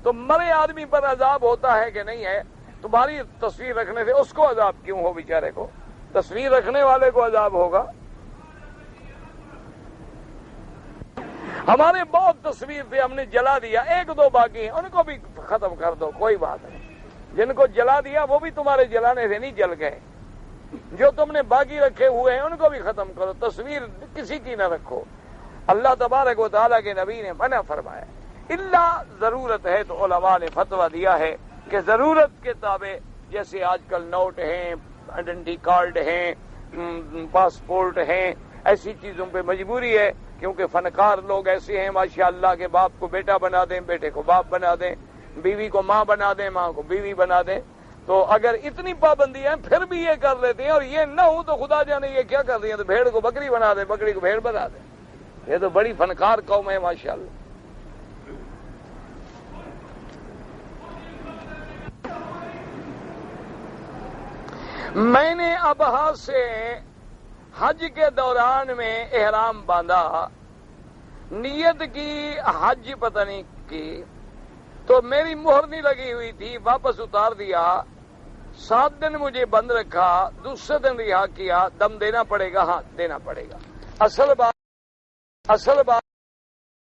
Speaker 1: تو مرے آدمی پر عذاب ہوتا ہے کہ نہیں ہے؟ تمہاری تصویر رکھنے سے اس کو عذاب کیوں ہو؟ بیچارے کو، تصویر رکھنے والے کو عذاب ہوگا. ہمارے بہت تصویر تھے، ہم نے جلا دیا، 1-2 باقی ہیں، ان کو بھی ختم کر دو، کوئی بات نہیں. جن کو جلا دیا وہ بھی تمہارے جلانے سے نہیں جل گئے. جو تم نے باقی رکھے ہوئے ہیں ان کو بھی ختم کرو. تصویر کسی کی نہ رکھو. اللہ تبارک و تعالیٰ کے نبی نے منع فرمایا. اللہ ضرورت ہے تو علماء نے فتویٰ دیا ہے کہ ضرورت کے تابع، جیسے آج کل نوٹ ہیں، آئیڈینٹی کارڈ ہیں، پاسپورٹ ہیں، ایسی چیزوں پہ مجبوری ہے، کیونکہ فنکار لوگ ایسے ہیں ماشاءاللہ کہ باپ کو بیٹا بنا دیں، بیٹے کو باپ بنا دیں، بیوی کو ماں بنا دیں، ماں کو بیوی بنا دیں. تو اگر اتنی پابندیاں ہیں پھر بھی یہ کر لیتے ہیں، اور یہ نہ ہو تو خدا جانے یہ کیا کر رہی ہیں، تو بھیڑ کو بکری بنا دیں، بکری کو بھیڑ بنا دیں. یہ تو بڑی فنکار قوم ہے ماشاءاللہ. میں نے ابہا سے حج کے دوران میں احرام باندھا، نیت کی حج پتہ نہیں کی، تو میری مہر نہیں لگی ہوئی تھی، واپس اتار دیا. 7 دن مجھے بند رکھا، دوسرے دن رہا کیا. دم دینا پڑے گا؟ ہاں دینا پڑے گا. اصل بات اصل بات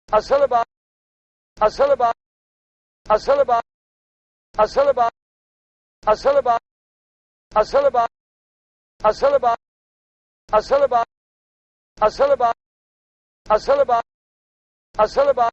Speaker 1: اصل بات اصل بات اصل بات اصل بات اصل بات اصل بات اصل بات اصل بات اصل بات اصل بات اصل بات